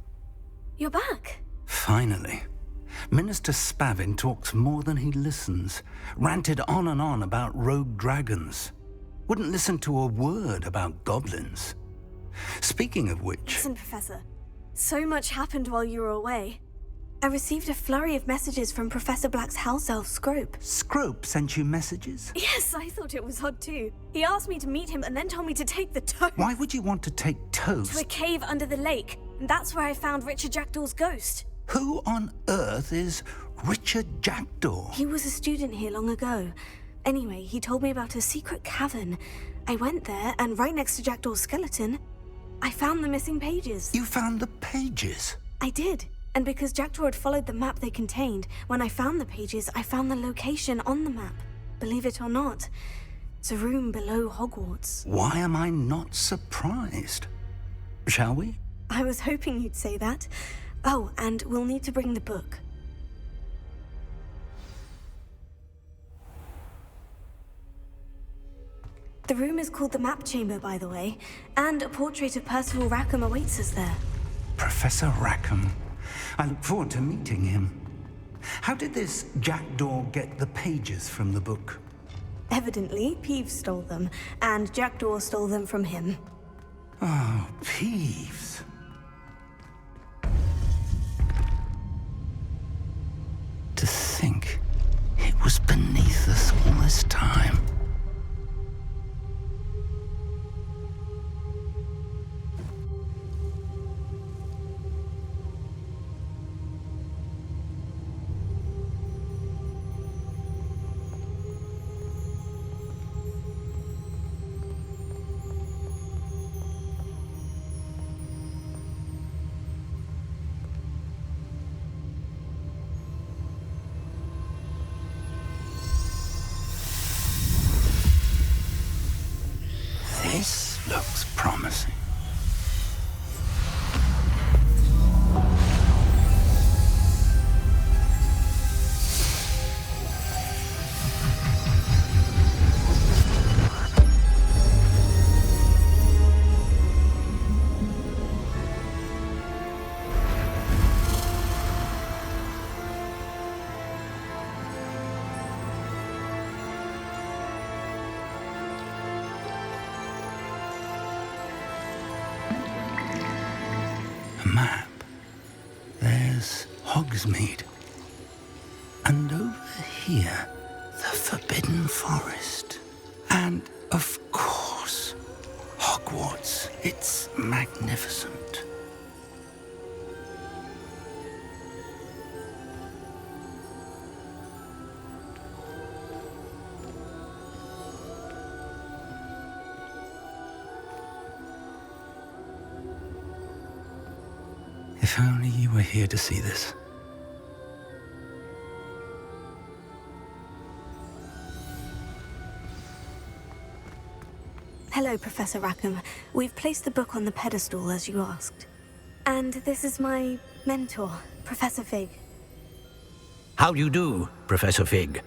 You're back. Finally. Minister Spavin talks more than he listens. Ranted on and on about rogue dragons. Wouldn't listen to a word about goblins. Speaking of which... Listen, Professor. So much happened while you were away. I received a flurry of messages from Professor Black's house elf, Scrope. Scrope sent you messages? Yes, I thought it was odd too. He asked me to meet him and then told me to take the toast. Why would you want to take toast? To a cave under the lake. And that's where I found Richard Jackdaw's ghost. Who on earth is Richard Jackdaw? He was a student here long ago. Anyway, he told me about a secret cavern. I went there, and right next to Jackdaw's skeleton, I found the missing pages. You found the pages? I did. And because Jackdaw had followed the map they contained, when I found the pages, I found the location on the map. Believe it or not, it's a room below Hogwarts. Why am I not surprised? Shall we? I was hoping you'd say that. Oh, and we'll need to bring the book. The room is called the Map Chamber, by the way, and a portrait of Percival Rackham awaits us there. Professor Rackham. I look forward to meeting him. How did this Jackdaw get the pages from the book? Evidently, Peeves stole them, and Jackdaw stole them from him. Oh, Peeves. To think it was beneath us all this time. This looks promising. Map. There's Hogsmeade. And over here, the Forbidden Forest. And, of course, Hogwarts. It's magnificent. If only you were here to see this. Hello, Professor Rackham. We've placed the book on the pedestal as you asked. And this is my mentor, Professor Fig. How do you do, Professor Fig?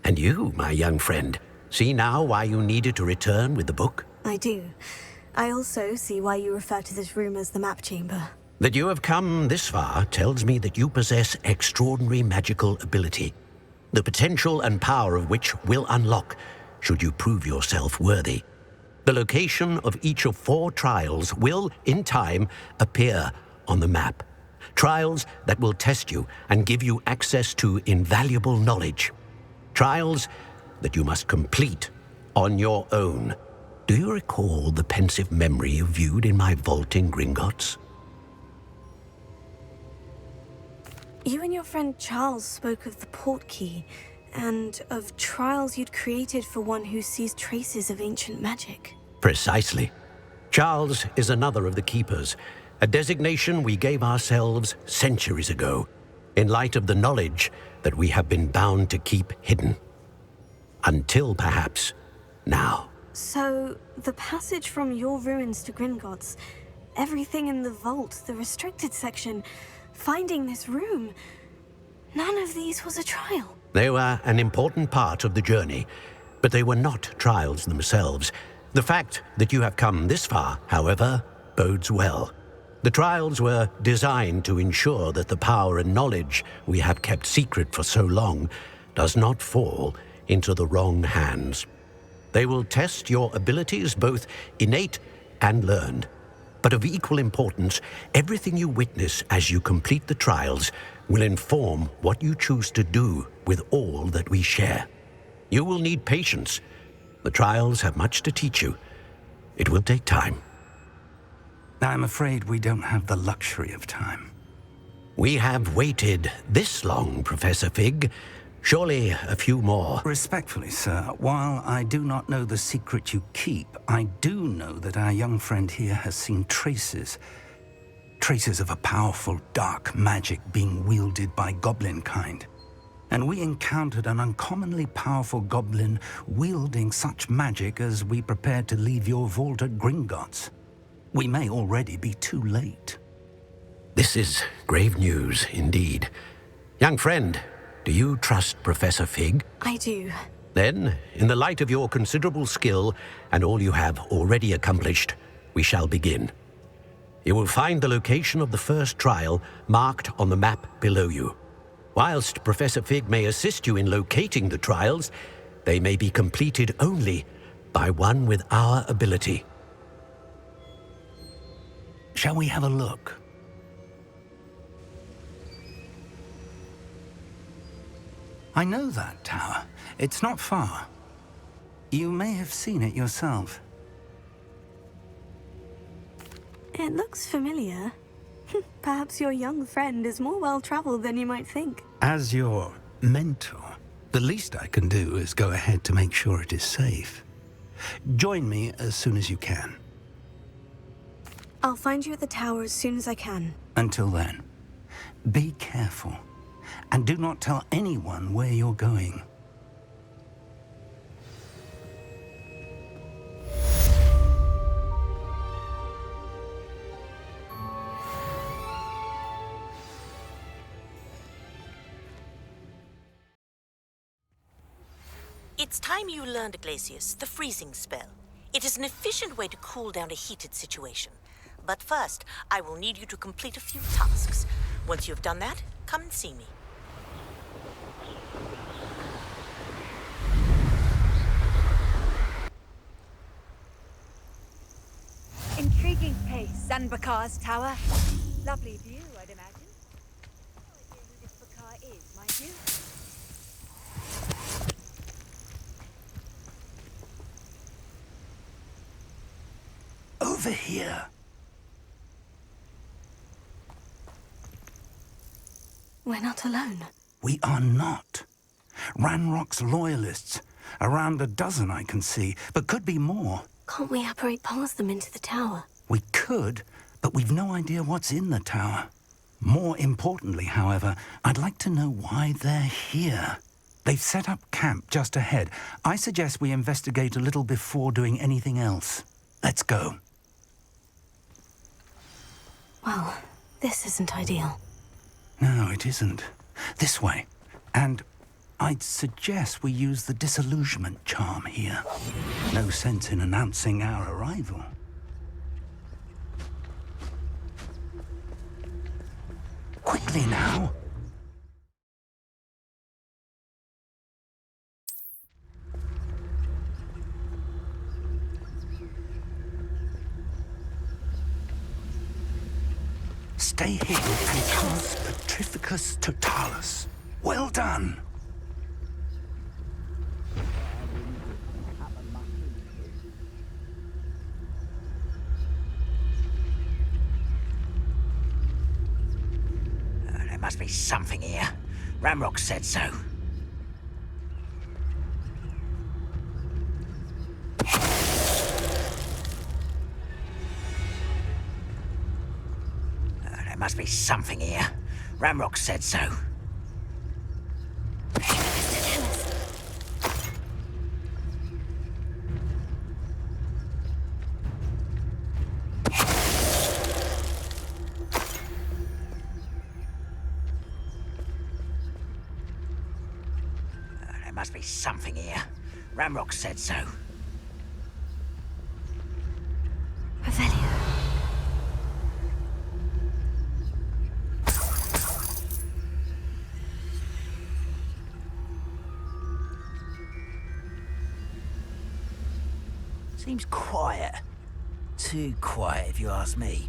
And you, my young friend, see now why you needed to return with the book? I do. I also see why you refer to this room as the map chamber. That you have come this far tells me that you possess extraordinary magical ability, the potential and power of which will unlock should you prove yourself worthy. The location of each of 4 trials will, in time, appear on the map. Trials that will test you and give you access to invaluable knowledge. Trials that you must complete on your own. Do you recall the pensive memory you viewed in my vault in Gringotts? You and your friend Charles spoke of the port key, and of trials you'd created for one who sees traces of ancient magic. Precisely. Charles is another of the Keepers, a designation we gave ourselves centuries ago, in light of the knowledge that we have been bound to keep hidden. Until, perhaps, now. So, the passage from your ruins to Gringotts, everything in the vault, the restricted section, finding this room, none of these was a trial. They were an important part of the journey, but they were not trials themselves. The fact that you have come this far, however, bodes well. The trials were designed to ensure that the power and knowledge we have kept secret for so long does not fall into the wrong hands. They will test your abilities, both innate and learned. But of equal importance, everything you witness as you complete the trials will inform what you choose to do with all that we share. You will need patience. The trials have much to teach you. It will take time. I'm afraid we don't have the luxury of time. We have waited this long, Professor Fig. Surely a few more. Respectfully, sir, while I do not know the secret you keep, I do know that our young friend here has seen traces of a powerful dark magic being wielded by goblin kind. And we encountered an uncommonly powerful goblin wielding such magic as we prepared to leave your vault at Gringotts. We may already be too late. This is grave news indeed. Young friend, do you trust Professor Fig? I do. Then, in the light of your considerable skill and all you have already accomplished, we shall begin. You will find the location of the first trial marked on the map below you. Whilst Professor Fig may assist you in locating the trials, they may be completed only by one with our ability. Shall we have a look? I know that tower. It's not far. You may have seen it yourself. It looks familiar. Perhaps your young friend is more well-traveled than you might think. As your mentor, the least I can do is go ahead to make sure it is safe. Join me as soon as you can. I'll find you at the tower as soon as I can. Until then, be careful. And do not tell anyone where you're going. It's time you learned, Glacius, the freezing spell. It is an efficient way to cool down a heated situation. But first, I will need you to complete a few tasks. Once you've done that, come and see me. Intriguing place, Zanbakar's tower. Lovely view, I'd imagine. No idea who this Bakar is, mind you. Over here. We're not alone. We are not. Ranrock's loyalists. Around a dozen I can see, but could be more. Can't we apparate past them into the tower? We could, but we've no idea what's in the tower. More importantly, however, I'd like to know why they're here. They've set up camp just ahead. I suggest we investigate a little before doing anything else. Let's go. Well, this isn't ideal. No, it isn't. This way. And I'd suggest we use the disillusionment charm here. No sense in announcing our arrival. Quickly now. Stay hidden and cast Petrificus Totalis. Well done. There must be something here. Ramrock said so. There must be something here. Ramrock said so. There must be something here. Ramrock said so. Revelio. Seems quiet. Too quiet, if you ask me.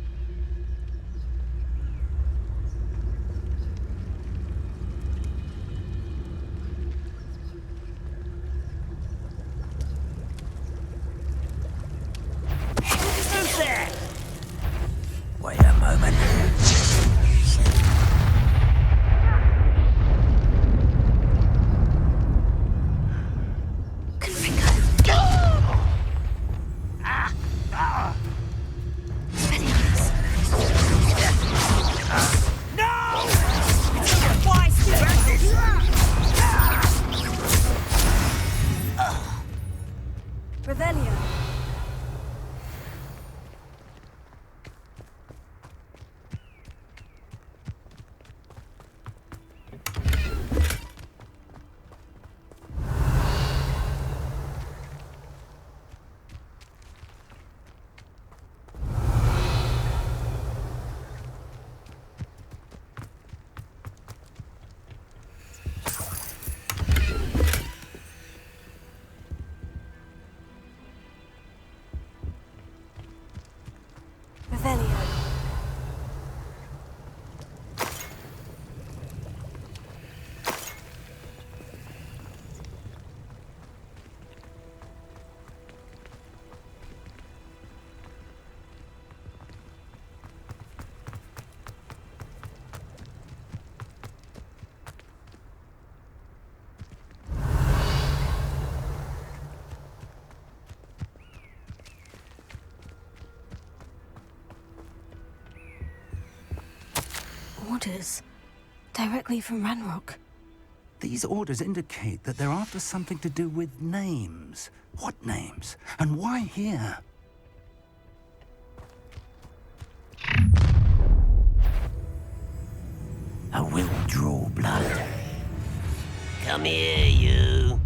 Who's there? Wait a moment. Revelio. Revelio. Orders. Directly from Ranrock. These orders indicate that they're after something to do with names. What names? And why here? I will draw blood. Come here, you.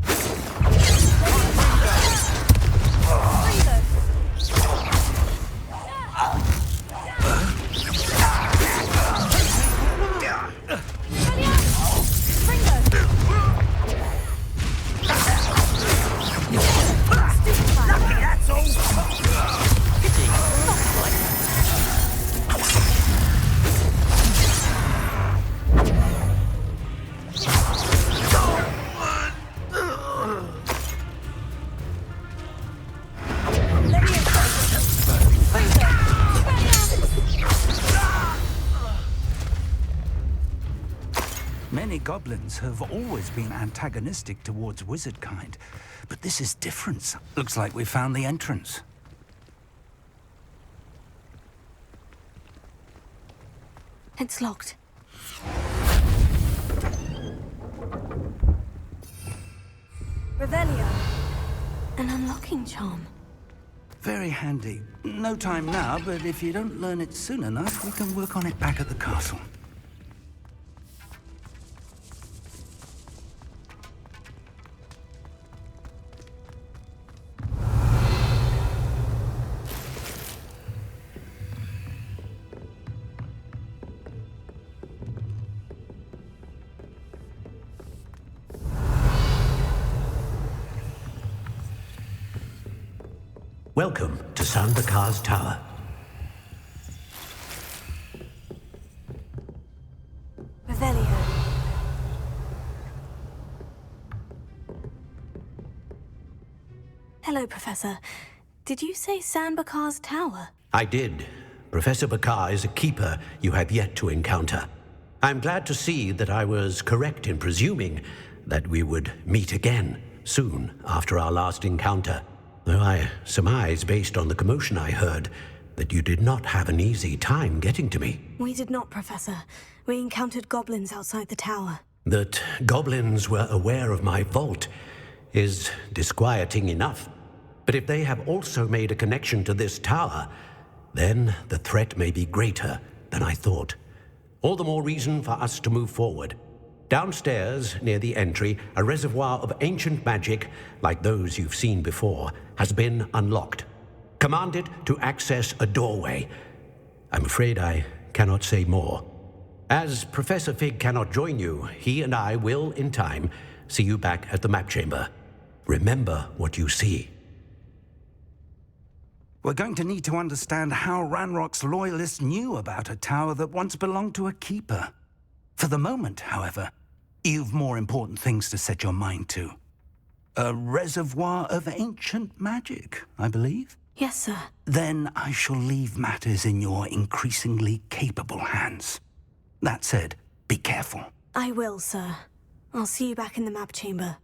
Many goblins have always been antagonistic towards wizard kind, but this is different. Looks like we found the entrance. It's locked. Revelio. An unlocking charm. Very handy. No time now, but if you don't learn it soon enough, we can work on it back at the castle. Welcome to Sanbakar's Tower. Revelio. Hello, Professor. Did you say Sanbakar's Tower? I did. Professor Bakar is a keeper you have yet to encounter. I'm glad to see that I was correct in presuming that we would meet again soon after our last encounter. Though I surmise, based on the commotion I heard, that you did not have an easy time getting to me. We did not, Professor. We encountered goblins outside the tower. That goblins were aware of my vault is disquieting enough. But if they have also made a connection to this tower, then the threat may be greater than I thought. All the more reason for us to move forward. Downstairs, near the entry, a reservoir of ancient magic, like those you've seen before, has been unlocked. Commanded to access a doorway. I'm afraid I cannot say more. As Professor Fig cannot join you, he and I will, in time, see you back at the map chamber. Remember what you see. We're going to need to understand how Ranrock's loyalists knew about a tower that once belonged to a keeper. For the moment, however, you've more important things to set your mind to. A reservoir of ancient magic, I believe? Yes, sir. Then I shall leave matters in your increasingly capable hands. That said, be careful. I will, sir. I'll see you back in the map chamber.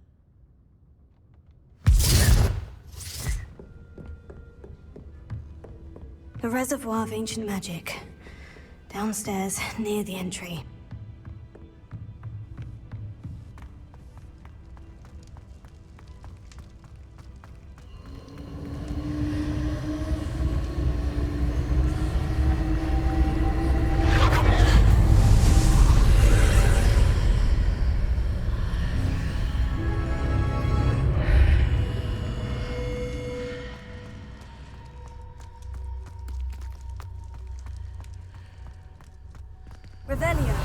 A reservoir of ancient magic. Downstairs, near the entry. Revelio.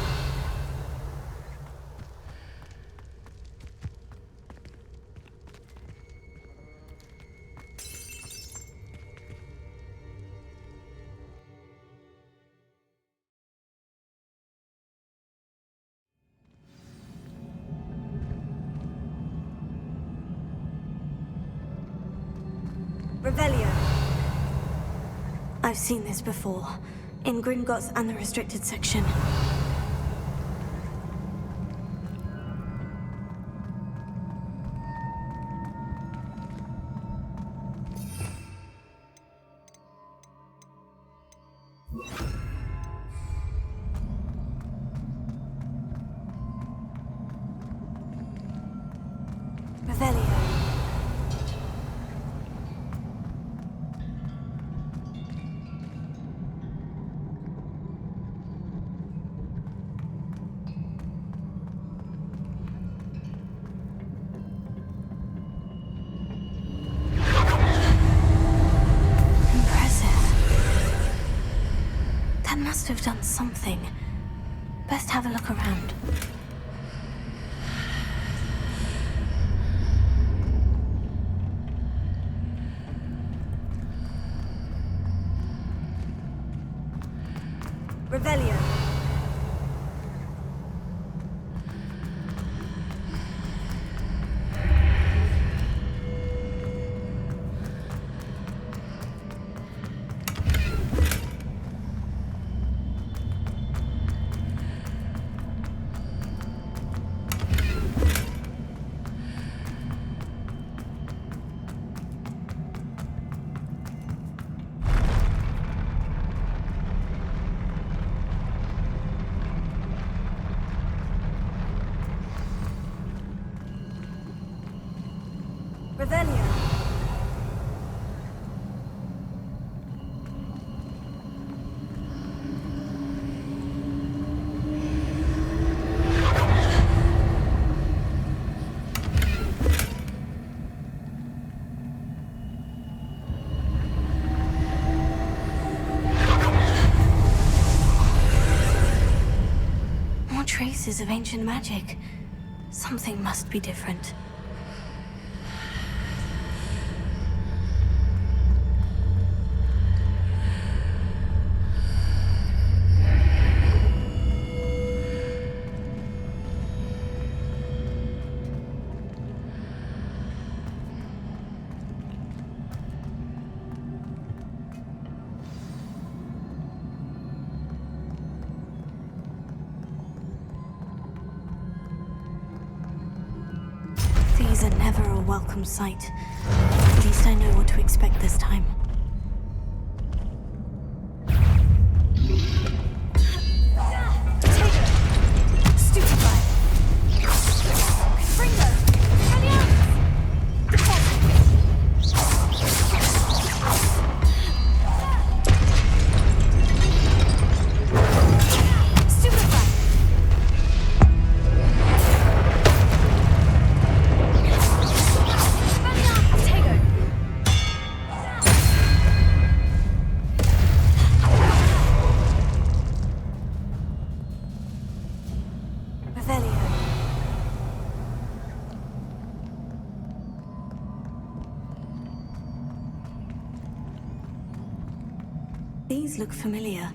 Revelio. I've seen this before, in Gringotts and the restricted section. Revelio. Must have done something. Best have a look around. Revelio. Revelio. More traces of ancient magic. Something must be different. These are never a welcome sight. At least I know what to expect this time. These look familiar.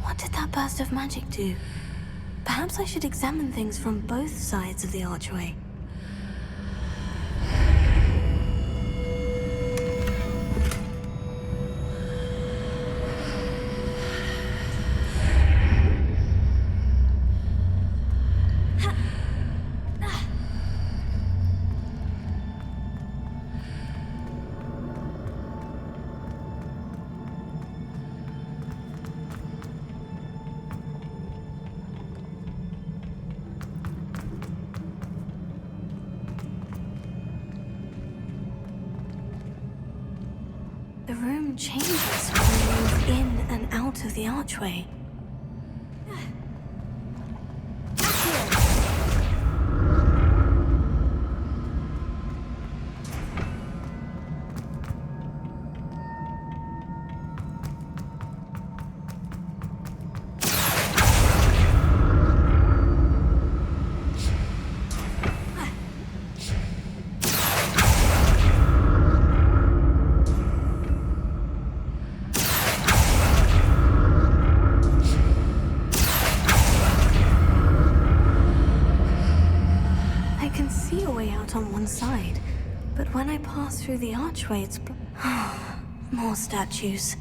What did that burst of magic do? Perhaps I should examine things from both sides of the archway. The room changes when you move in and out of the archway. On one side, but when I pass through the archway, it's more statues.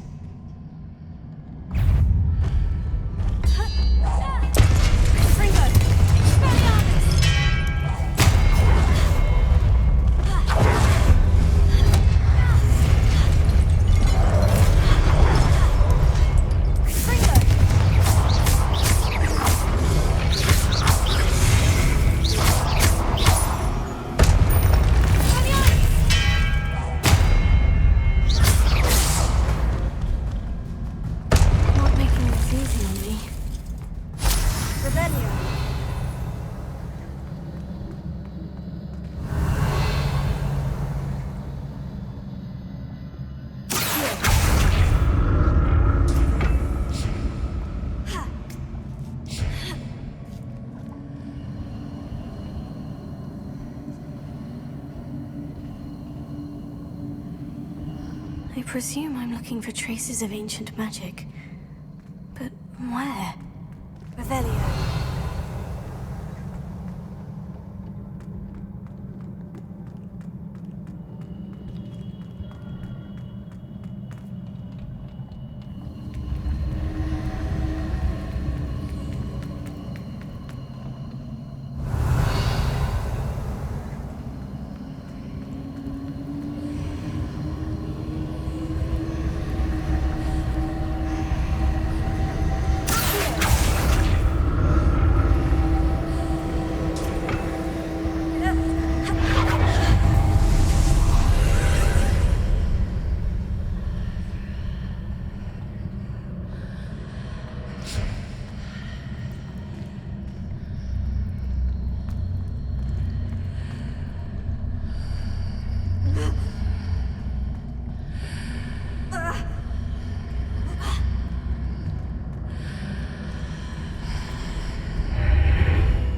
Revelio. I presume I'm looking for traces of ancient magic. But where? Revelio.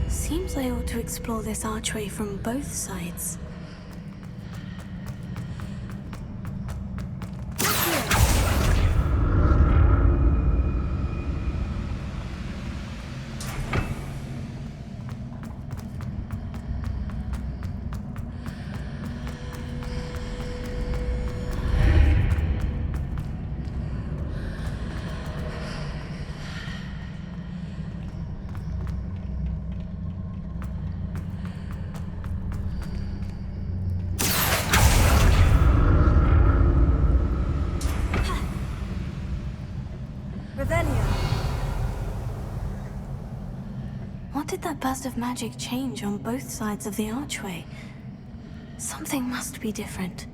Seems I ought to explore this archway from both sides. What did that burst of magic change on both sides of the archway? Something must be different.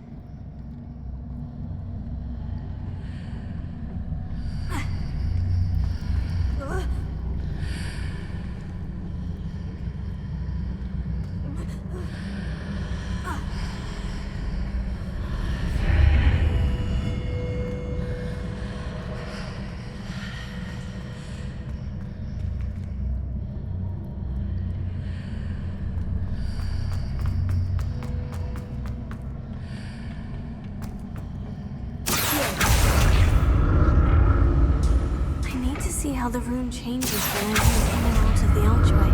See how the room changes when I move in and out of the archway.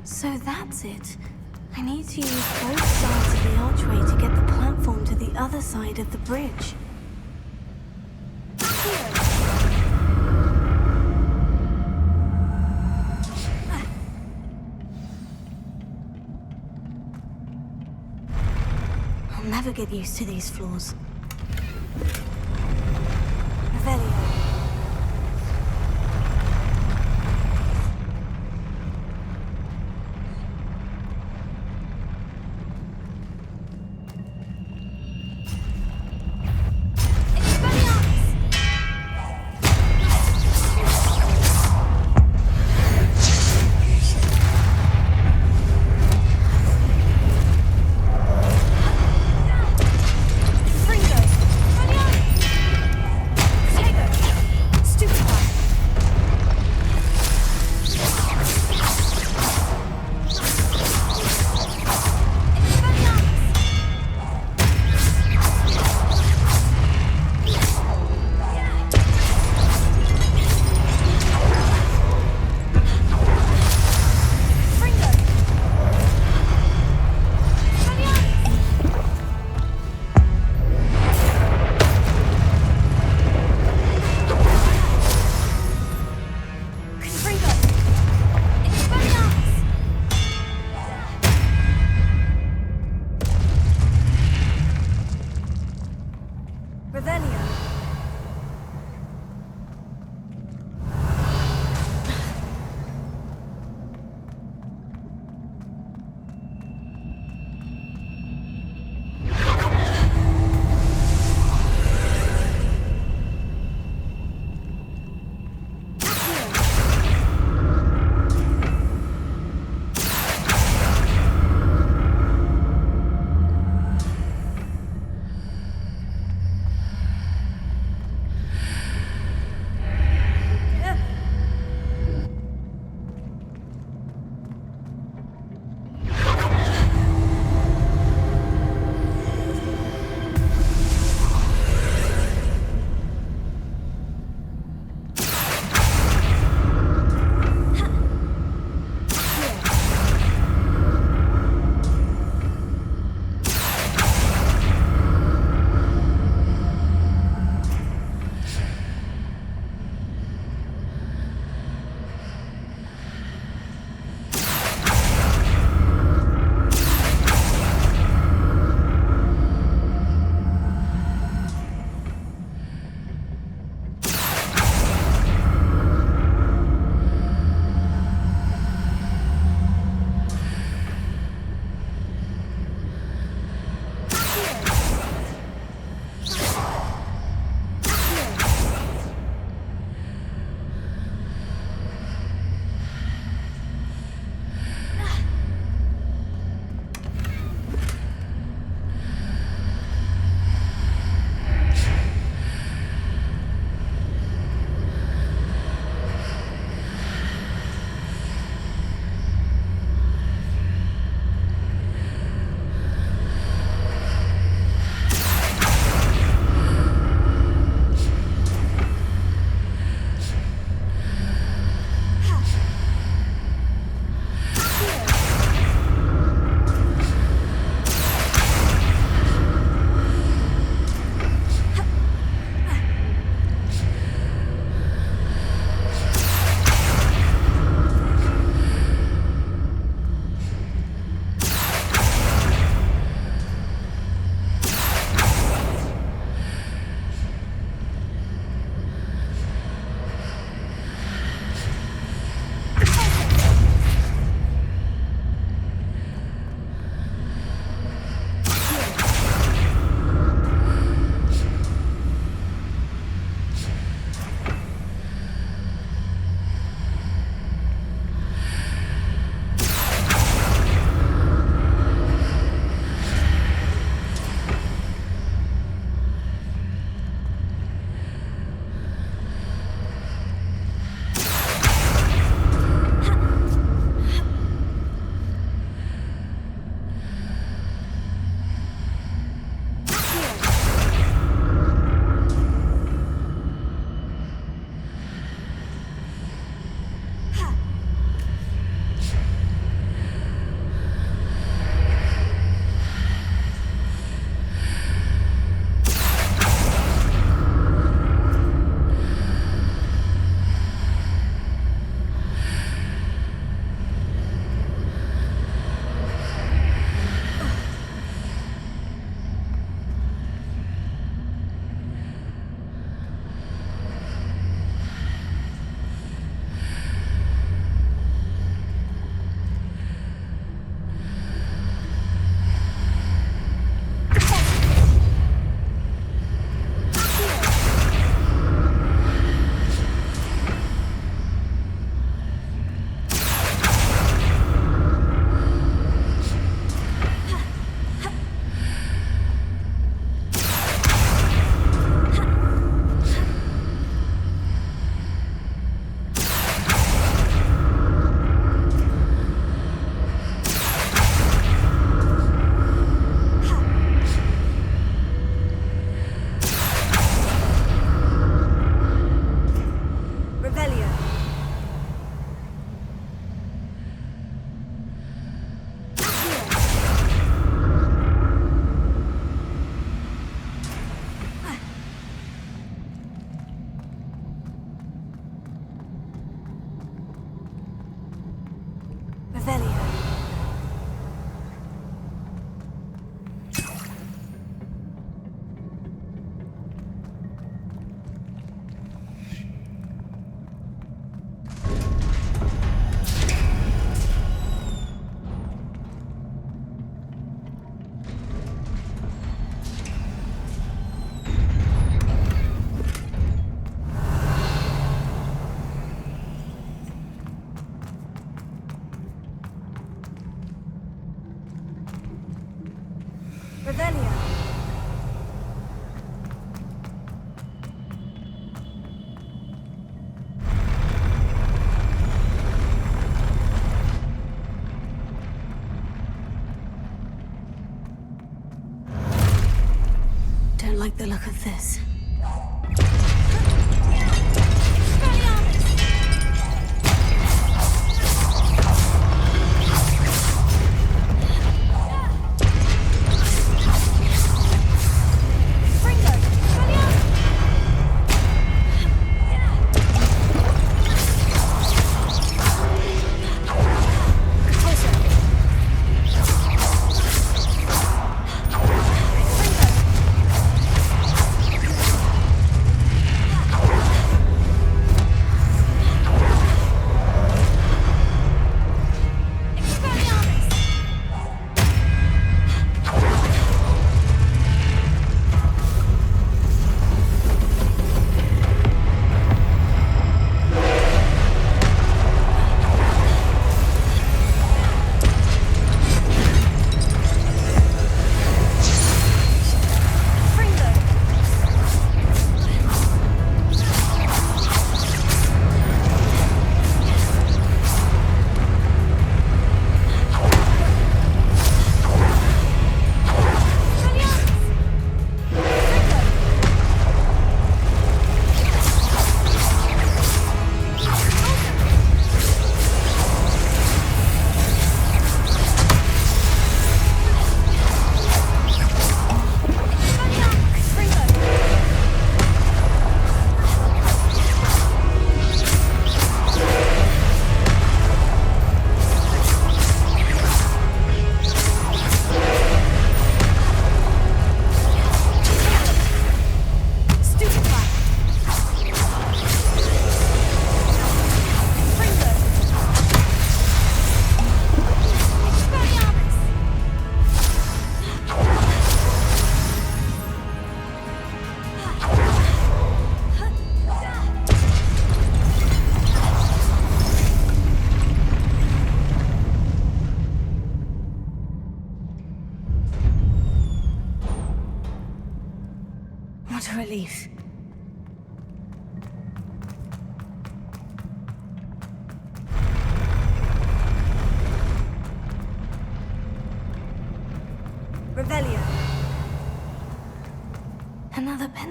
So that's it. I need to use both sides of the archway to get the platform to the other side of the bridge. I'll never get used to these floors. Revelio. Freedom!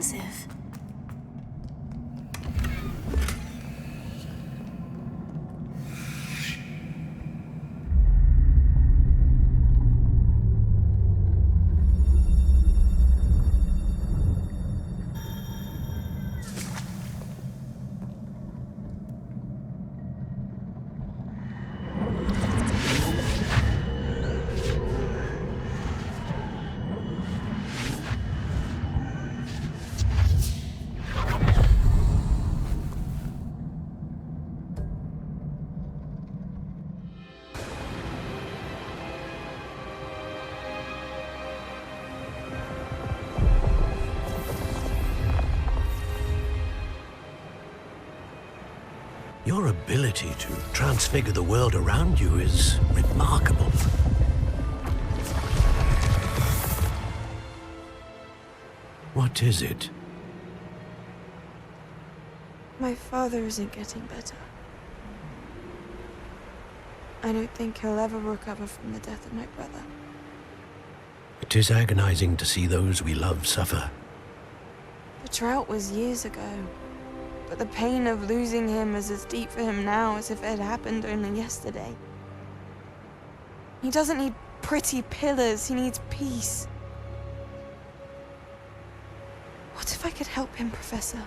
pensive. Your ability to transfigure the world around you is remarkable. What is it? My father isn't getting better. I don't think he'll ever recover from the death of my brother. It is agonizing to see those we love suffer. The drought was years ago, but the pain of losing him is as deep for him now as if it had happened only yesterday. He doesn't need pretty pillars, he needs peace. What if I could help him, Professor?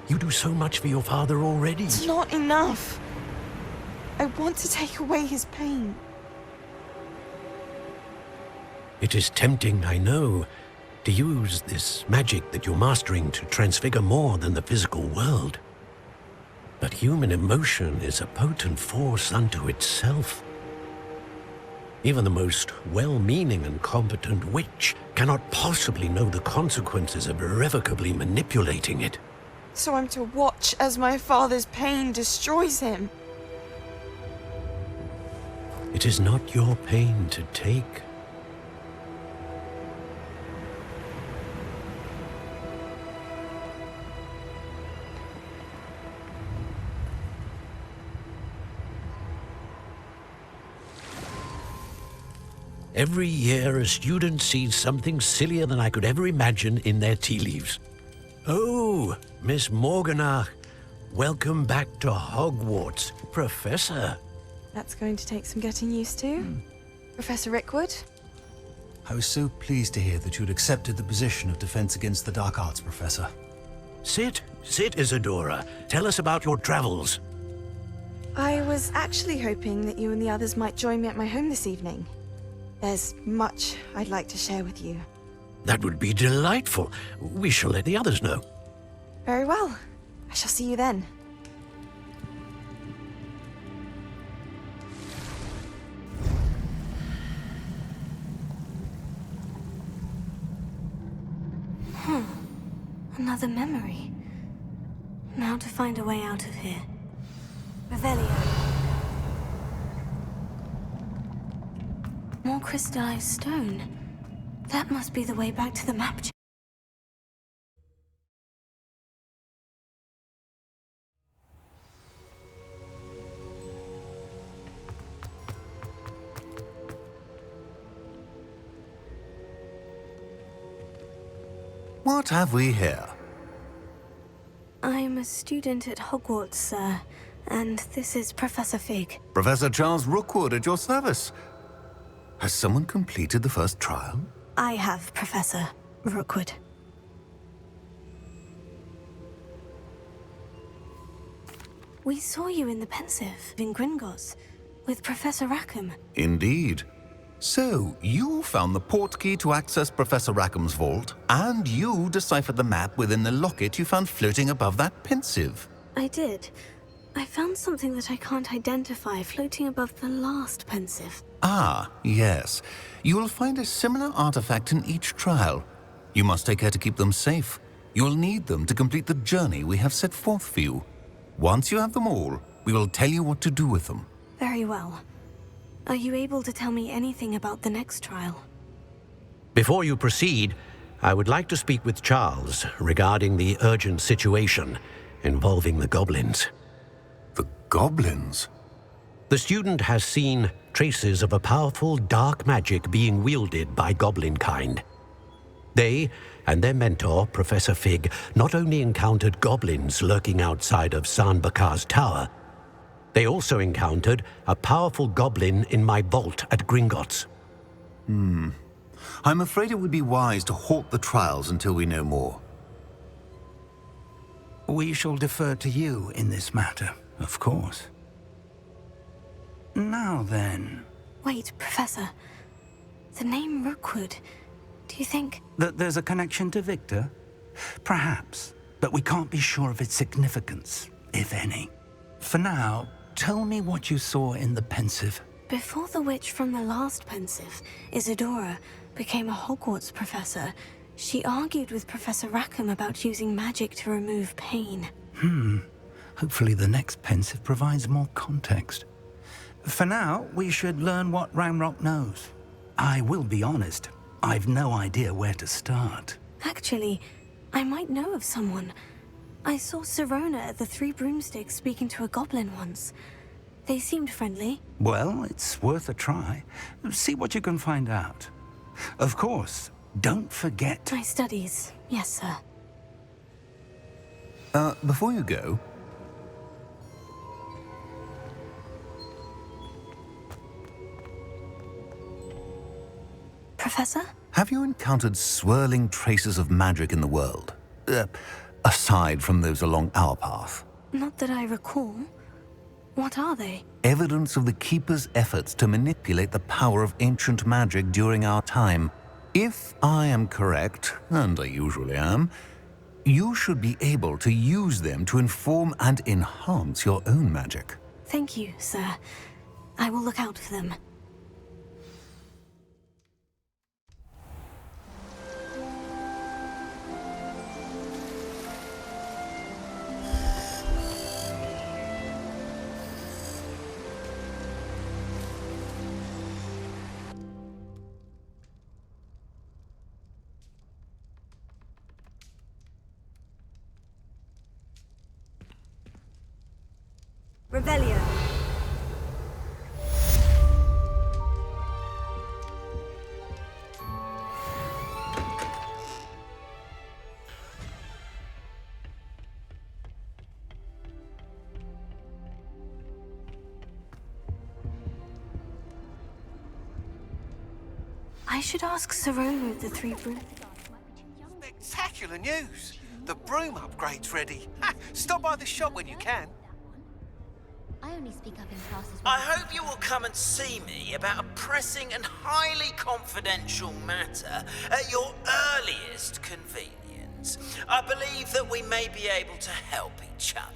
You do so much for your father already. It's not enough. I want to take away his pain. It is tempting, I know, to use this magic that you're mastering to transfigure more than the physical world. But human emotion is a potent force unto itself. Even the most well-meaning and competent witch cannot possibly know the consequences of irrevocably manipulating it. So I'm to watch as my father's pain destroys him. It is not your pain to take. Every year, a student sees something sillier than I could ever imagine in their tea leaves. Oh, Miss Morganach, welcome back to Hogwarts, Professor. That's going to take some getting used to. Professor Rickwood? I was so pleased to hear that you'd accepted the position of Defense Against the Dark Arts, Professor. Sit, Isadora. Tell us about your travels. I was actually hoping that you and the others might join me at my home this evening. There's much I'd like to share with you. That would be delightful. We shall let the others know. Very well. I shall see you then. Another memory. Now to find a way out of here. Revelio. More crystallized stone. That must be the way back to the map. What have we here? I'm a student at Hogwarts, sir, and this is Professor Fig. Professor Charles Rookwood at your service. Has someone completed the first trial? I have, Professor Rookwood. We saw you in the Pensive in Gringotts with Professor Rackham. Indeed. So, you found the portkey to access Professor Rackham's vault, and you deciphered the map within the locket you found floating above that Pensive. I did. I found something that I can't identify floating above the last Pensive. Ah, yes. You will find a similar artifact in each trial. You must take care to keep them safe. You will need them to complete the journey we have set forth for you. Once you have them all, we will tell you what to do with them. Very well. Are you able to tell me anything about the next trial? Before you proceed, I would like to speak with Charles regarding the urgent situation involving the goblins. The goblins? The student has seen traces of a powerful dark magic being wielded by goblin kind. They, and their mentor, Professor Fig, not only encountered goblins lurking outside of San Bakar's tower, they also encountered a powerful goblin in my vault at Gringotts. I'm afraid it would be wise to halt the trials until we know more. We shall defer to you in this matter, of course. Now then... Wait, Professor. The name Rookwood. Do you think... That there's a connection to Victor? Perhaps, but we can't be sure of its significance, if any. For now, tell me what you saw in the Pensive. Before the witch from the last Pensive, Isadora, became a Hogwarts professor, she argued with Professor Rackham about using magic to remove pain. Hopefully the next Pensive provides more context. For now, we should learn what Ranrock knows. I will be honest, I've no idea where to start. Actually, I might know of someone. I saw Sirona at the Three Broomsticks speaking to a goblin once. They seemed friendly. Well, it's worth a try. See what you can find out. Of course, don't forget... My studies, yes, sir. Before you go... Professor? Have you encountered swirling traces of magic in the world? Aside from those along our path? Not that I recall. What are they? Evidence of the Keeper's efforts to manipulate the power of ancient magic during our time. If I am correct, and I usually am, you should be able to use them to inform and enhance your own magic. Thank you, sir. I will look out for them. Revelio. I should ask Sirona of the Three Broom. Spectacular news! The broom upgrade's ready. Stop by the shop when you can. I only speak up in class as well. I hope you will come and see me about a pressing and highly confidential matter at your earliest convenience. I believe that we may be able to help each other.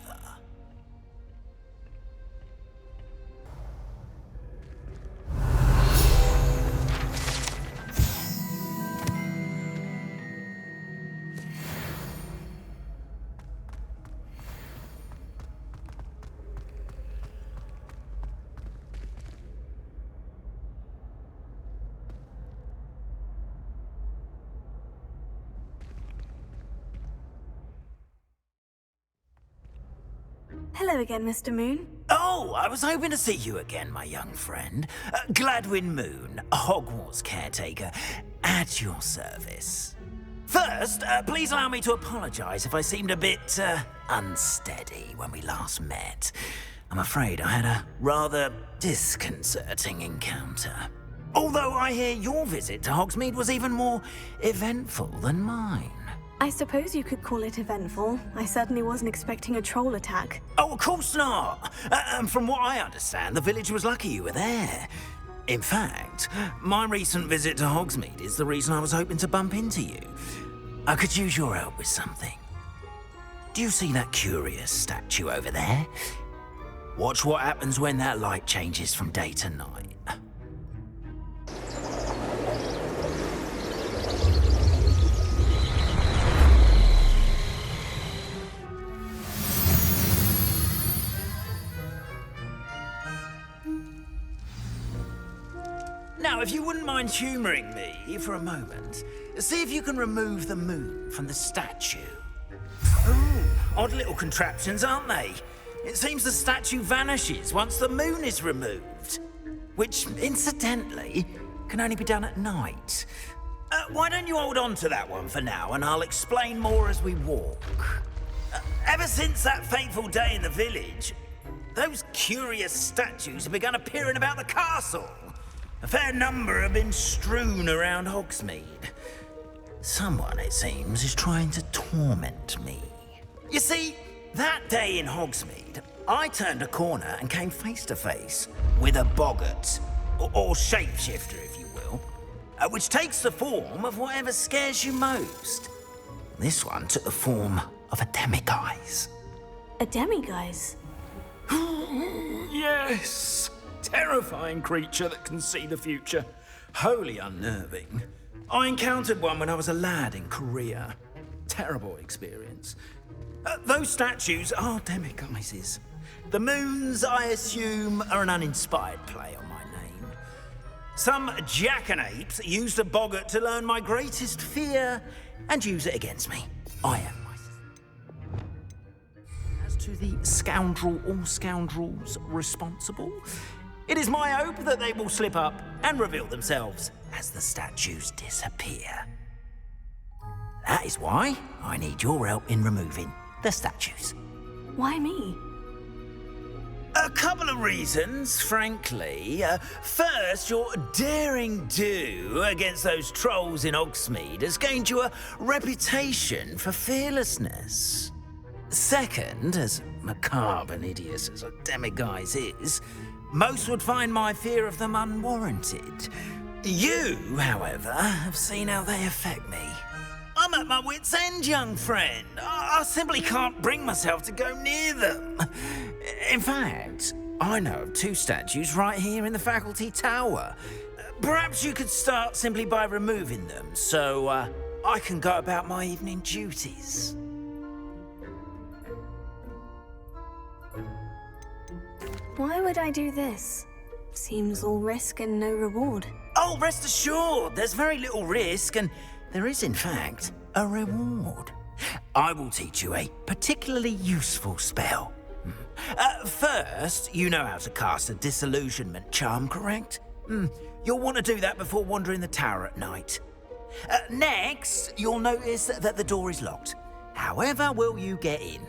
Hello again, Mr. Moon. Oh, I was hoping to see you again, my young friend. Gladwin Moon, Hogwarts caretaker, at your service. First, please allow me to apologize if I seemed a bit, unsteady when we last met. I'm afraid I had a rather disconcerting encounter. Although I hear your visit to Hogsmeade was even more eventful than mine. I suppose you could call it eventful. I certainly wasn't expecting a troll attack. Oh, of course not. From what I understand, the village was lucky you were there. In fact, my recent visit to Hogsmeade is the reason I was hoping to bump into you. I could use your help with something. Do you see that curious statue over there? Watch what happens when that light changes from day to night. Now, if you wouldn't mind humouring me for a moment, see if you can remove the moon from the statue. Ooh, odd little contraptions, aren't they? It seems the statue vanishes once the moon is removed, which, incidentally, can only be done at night. Why don't you hold on to that one for now, and I'll explain more as we walk. Ever since that fateful day in the village, those curious statues have begun appearing about the castle. A fair number have been strewn around Hogsmeade. Someone, it seems, is trying to torment me. You see, that day in Hogsmeade, I turned a corner and came face to face with a boggart, or shapeshifter, if you will, which takes the form of whatever scares you most. This one took the form of a demiguise. A demiguise? Yes! Terrifying creature that can see the future. Wholly unnerving. I encountered one when I was a lad in Korea. Terrible experience. Those statues are demiguises. The moons, I assume, are an uninspired play on my name. Some jackanapes used a boggart to learn my greatest fear and use it against me. I am myself. As to the scoundrel or scoundrels responsible, it is my hope that they will slip up and reveal themselves as the statues disappear. That is why I need your help in removing the statues. Why me? A couple of reasons, frankly. First, your daring do against those trolls in Hogsmeade has gained you a reputation for fearlessness. Second, as macabre and hideous as a demiguise is, most would find my fear of them unwarranted. You, however, have seen how they affect me. I'm at my wit's end, young friend. I simply can't bring myself to go near them. In fact, I know of 2 statues right here in the faculty tower. Perhaps you could start simply by removing them, so I can go about my evening duties. Why would I do this? Seems all risk and no reward. Oh, rest assured, there's very little risk, and there is, in fact, a reward. I will teach you a particularly useful spell. First, you know how to cast a disillusionment charm, correct? You'll want to do that before wandering the tower at night. Next, you'll notice that the door is locked. However will you get in?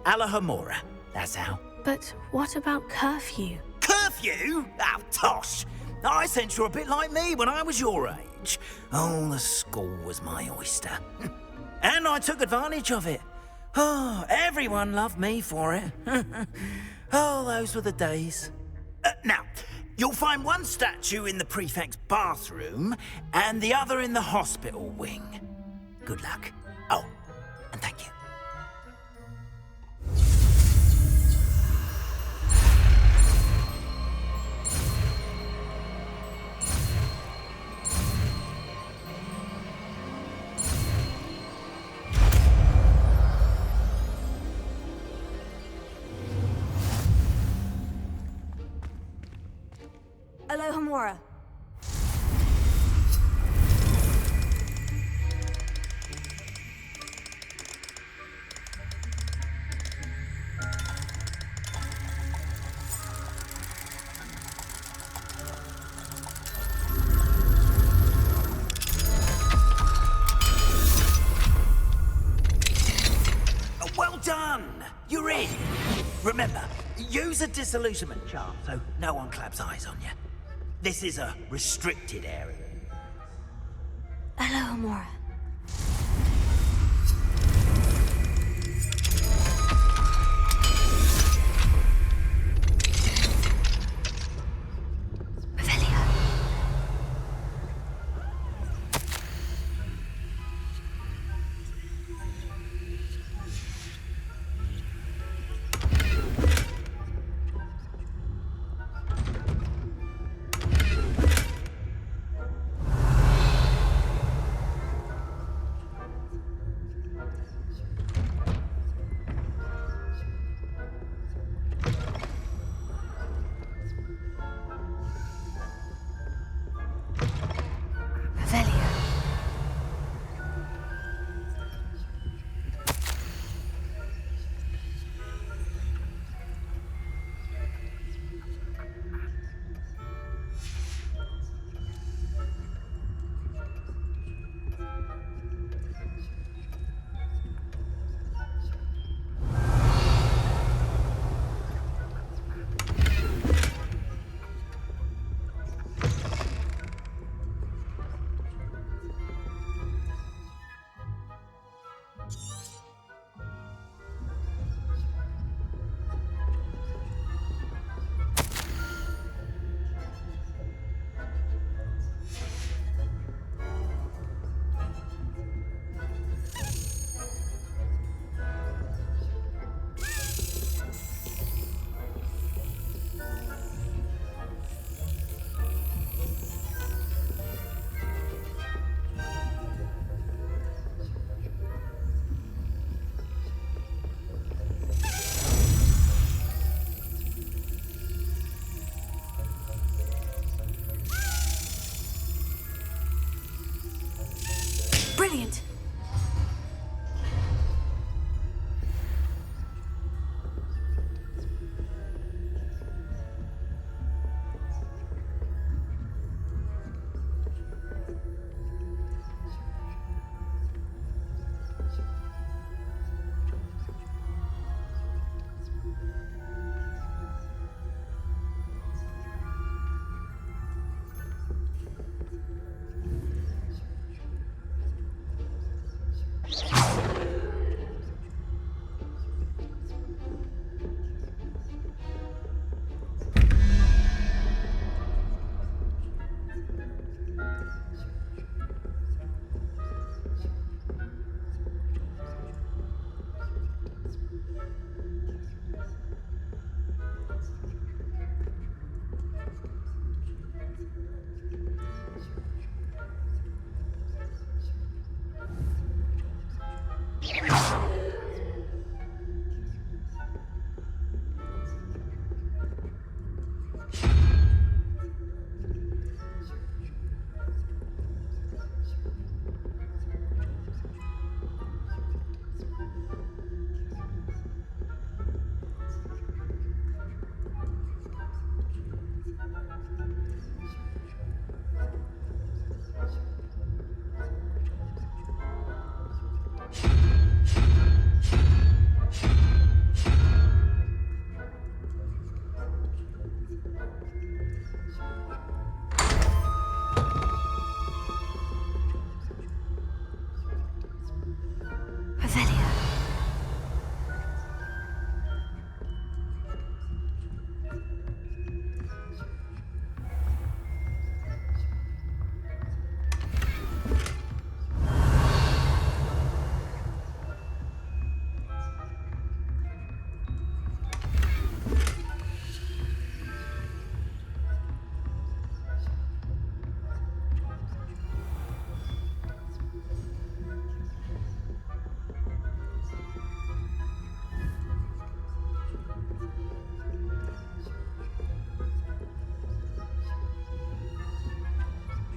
Alahomora, that's how. But what about curfew? Curfew? Oh, tosh! I sense you're a bit like me when I was your age. Oh, the school was my oyster. And I took advantage of it. Oh, everyone loved me for it. Oh, those were the days. Now, you'll find one statue in the prefect's bathroom and the other in the hospital wing. Good luck. Oh, and thank you. Alohomora. Well done! You're in! Remember, use a disillusionment charm so no one claps eyes on you. This is a restricted area. Alohomora.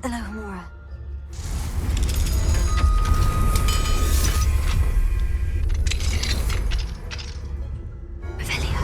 Alohomora. Revelia.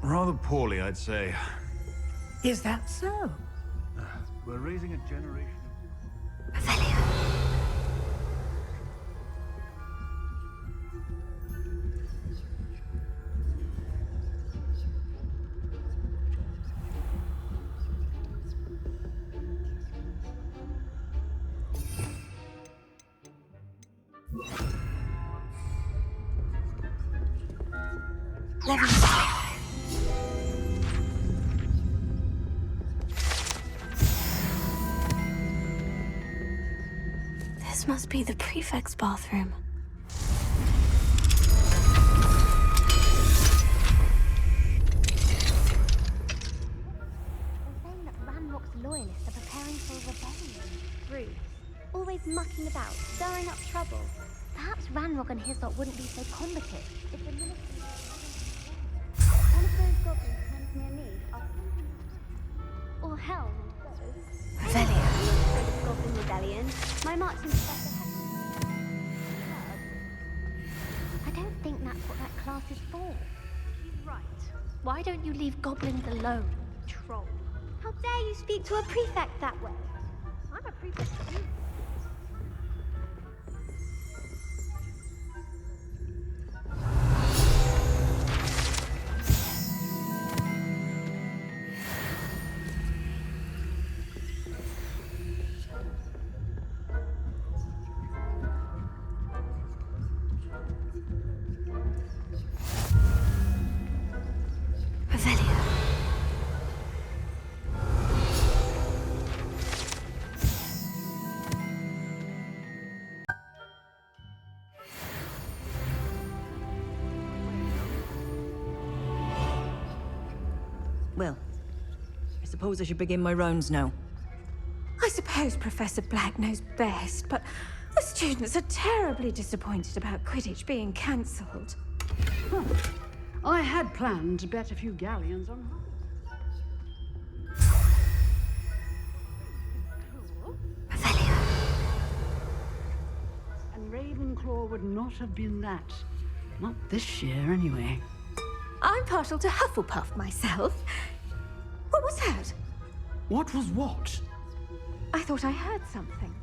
Rather poorly, I'd say. Is that so? We're raising a generation of... This must be the prefect's bathroom. Saying that Ranrock's loyalists are preparing for a rebellion. Rude. Always mucking about, stirring up trouble. Perhaps Ranrock and his lot wouldn't be so combative if the ministry... One of those goblins hands me a lead, I'll... Or hell, Revelia. Goblin rebellion. My marching professor I don't think that's what that class is for. She's right. Why don't you leave goblins alone, troll? How dare you speak to a prefect that way? I'm a prefect too. Well, I suppose I should begin my rounds now. I suppose Professor Black knows best, but the students are terribly disappointed about Quidditch being cancelled. Huh. I had planned to bet a few galleons on And Ravenclaw would not have been that. Not this year, anyway. I'm partial to Hufflepuff myself. What was that? What was what? I thought I heard something.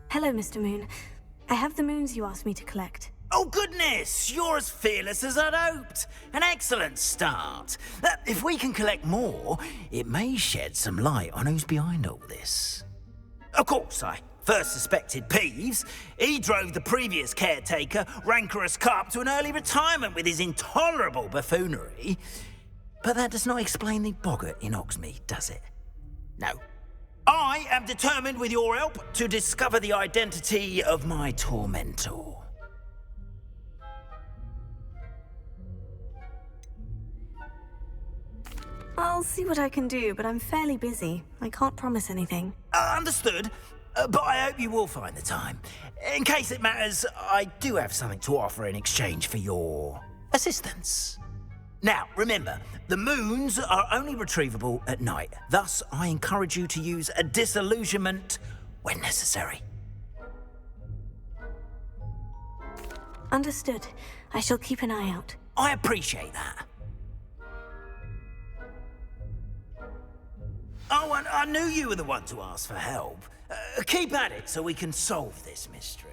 Hello, Mr. Moon. I have the moons you asked me to collect. Oh, goodness! You're as fearless as I'd hoped. An excellent start. If we can collect more, it may shed some light on who's behind all this. Of course, I first suspected Peeves. He drove the previous caretaker, rancorous Carp, to an early retirement with his intolerable buffoonery. But that does not explain the boggart in Hogsmeade, does it? No. I am determined, with your help, to discover the identity of my tormentor. I'll see what I can do, but I'm fairly busy. I can't promise anything. Understood, but I hope you will find the time. In case it matters, I do have something to offer in exchange for your assistance. Now, remember, the moons are only retrievable at night. Thus, I encourage you to use a disillusionment when necessary. Understood. I shall keep an eye out. I appreciate that. Oh, and I knew you were the one to ask for help. Keep at it so we can solve this mystery.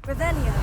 Revelio.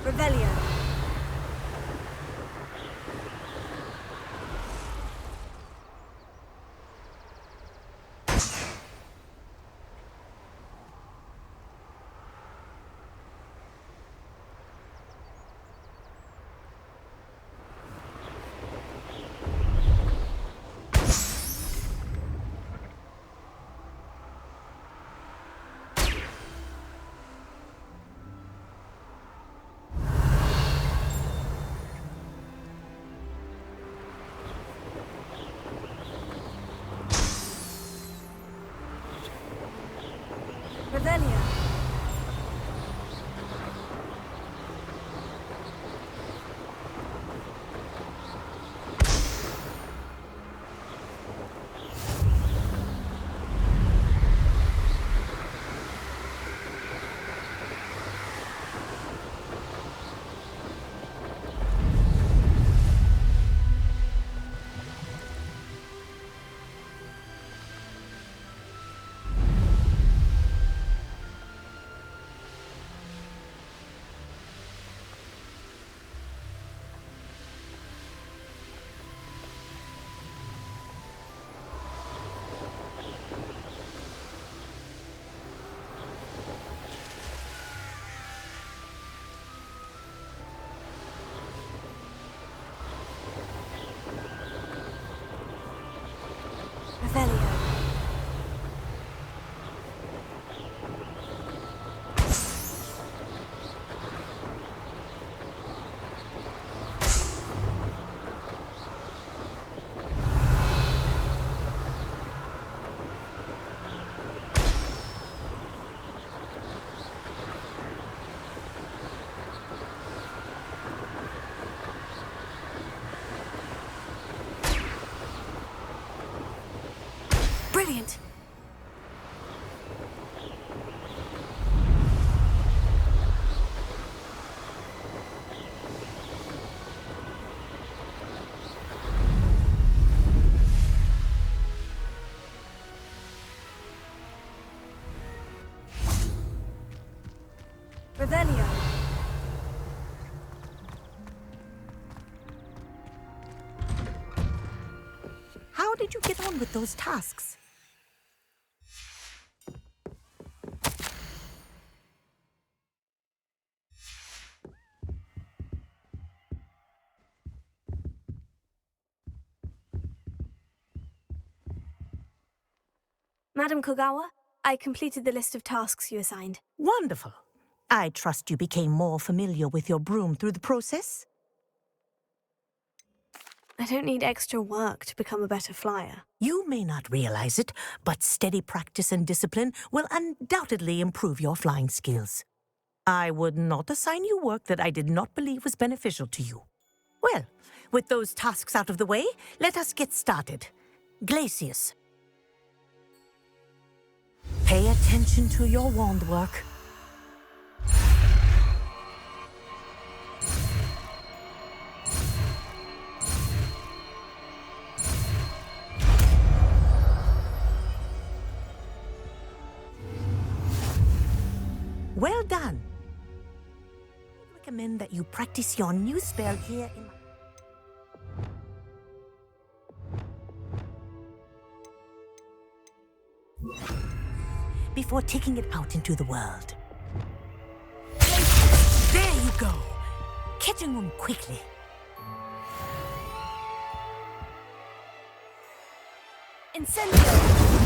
Revelio. did you get on with those tasks? Madam Kogawa, I completed the list of tasks you assigned. Wonderful. I trust you became more familiar with your broom through the process? I don't need extra work to become a better flyer. You may not realize it, but steady practice and discipline will undoubtedly improve your flying skills. I would not assign you work that I did not believe was beneficial to you. Well, with those tasks out of the way, let us get started. Glacius. Pay attention to your wand work. Well done. I recommend that you practice your new spell here in before taking it out into the world. There you go. Catching them quickly. Incendio!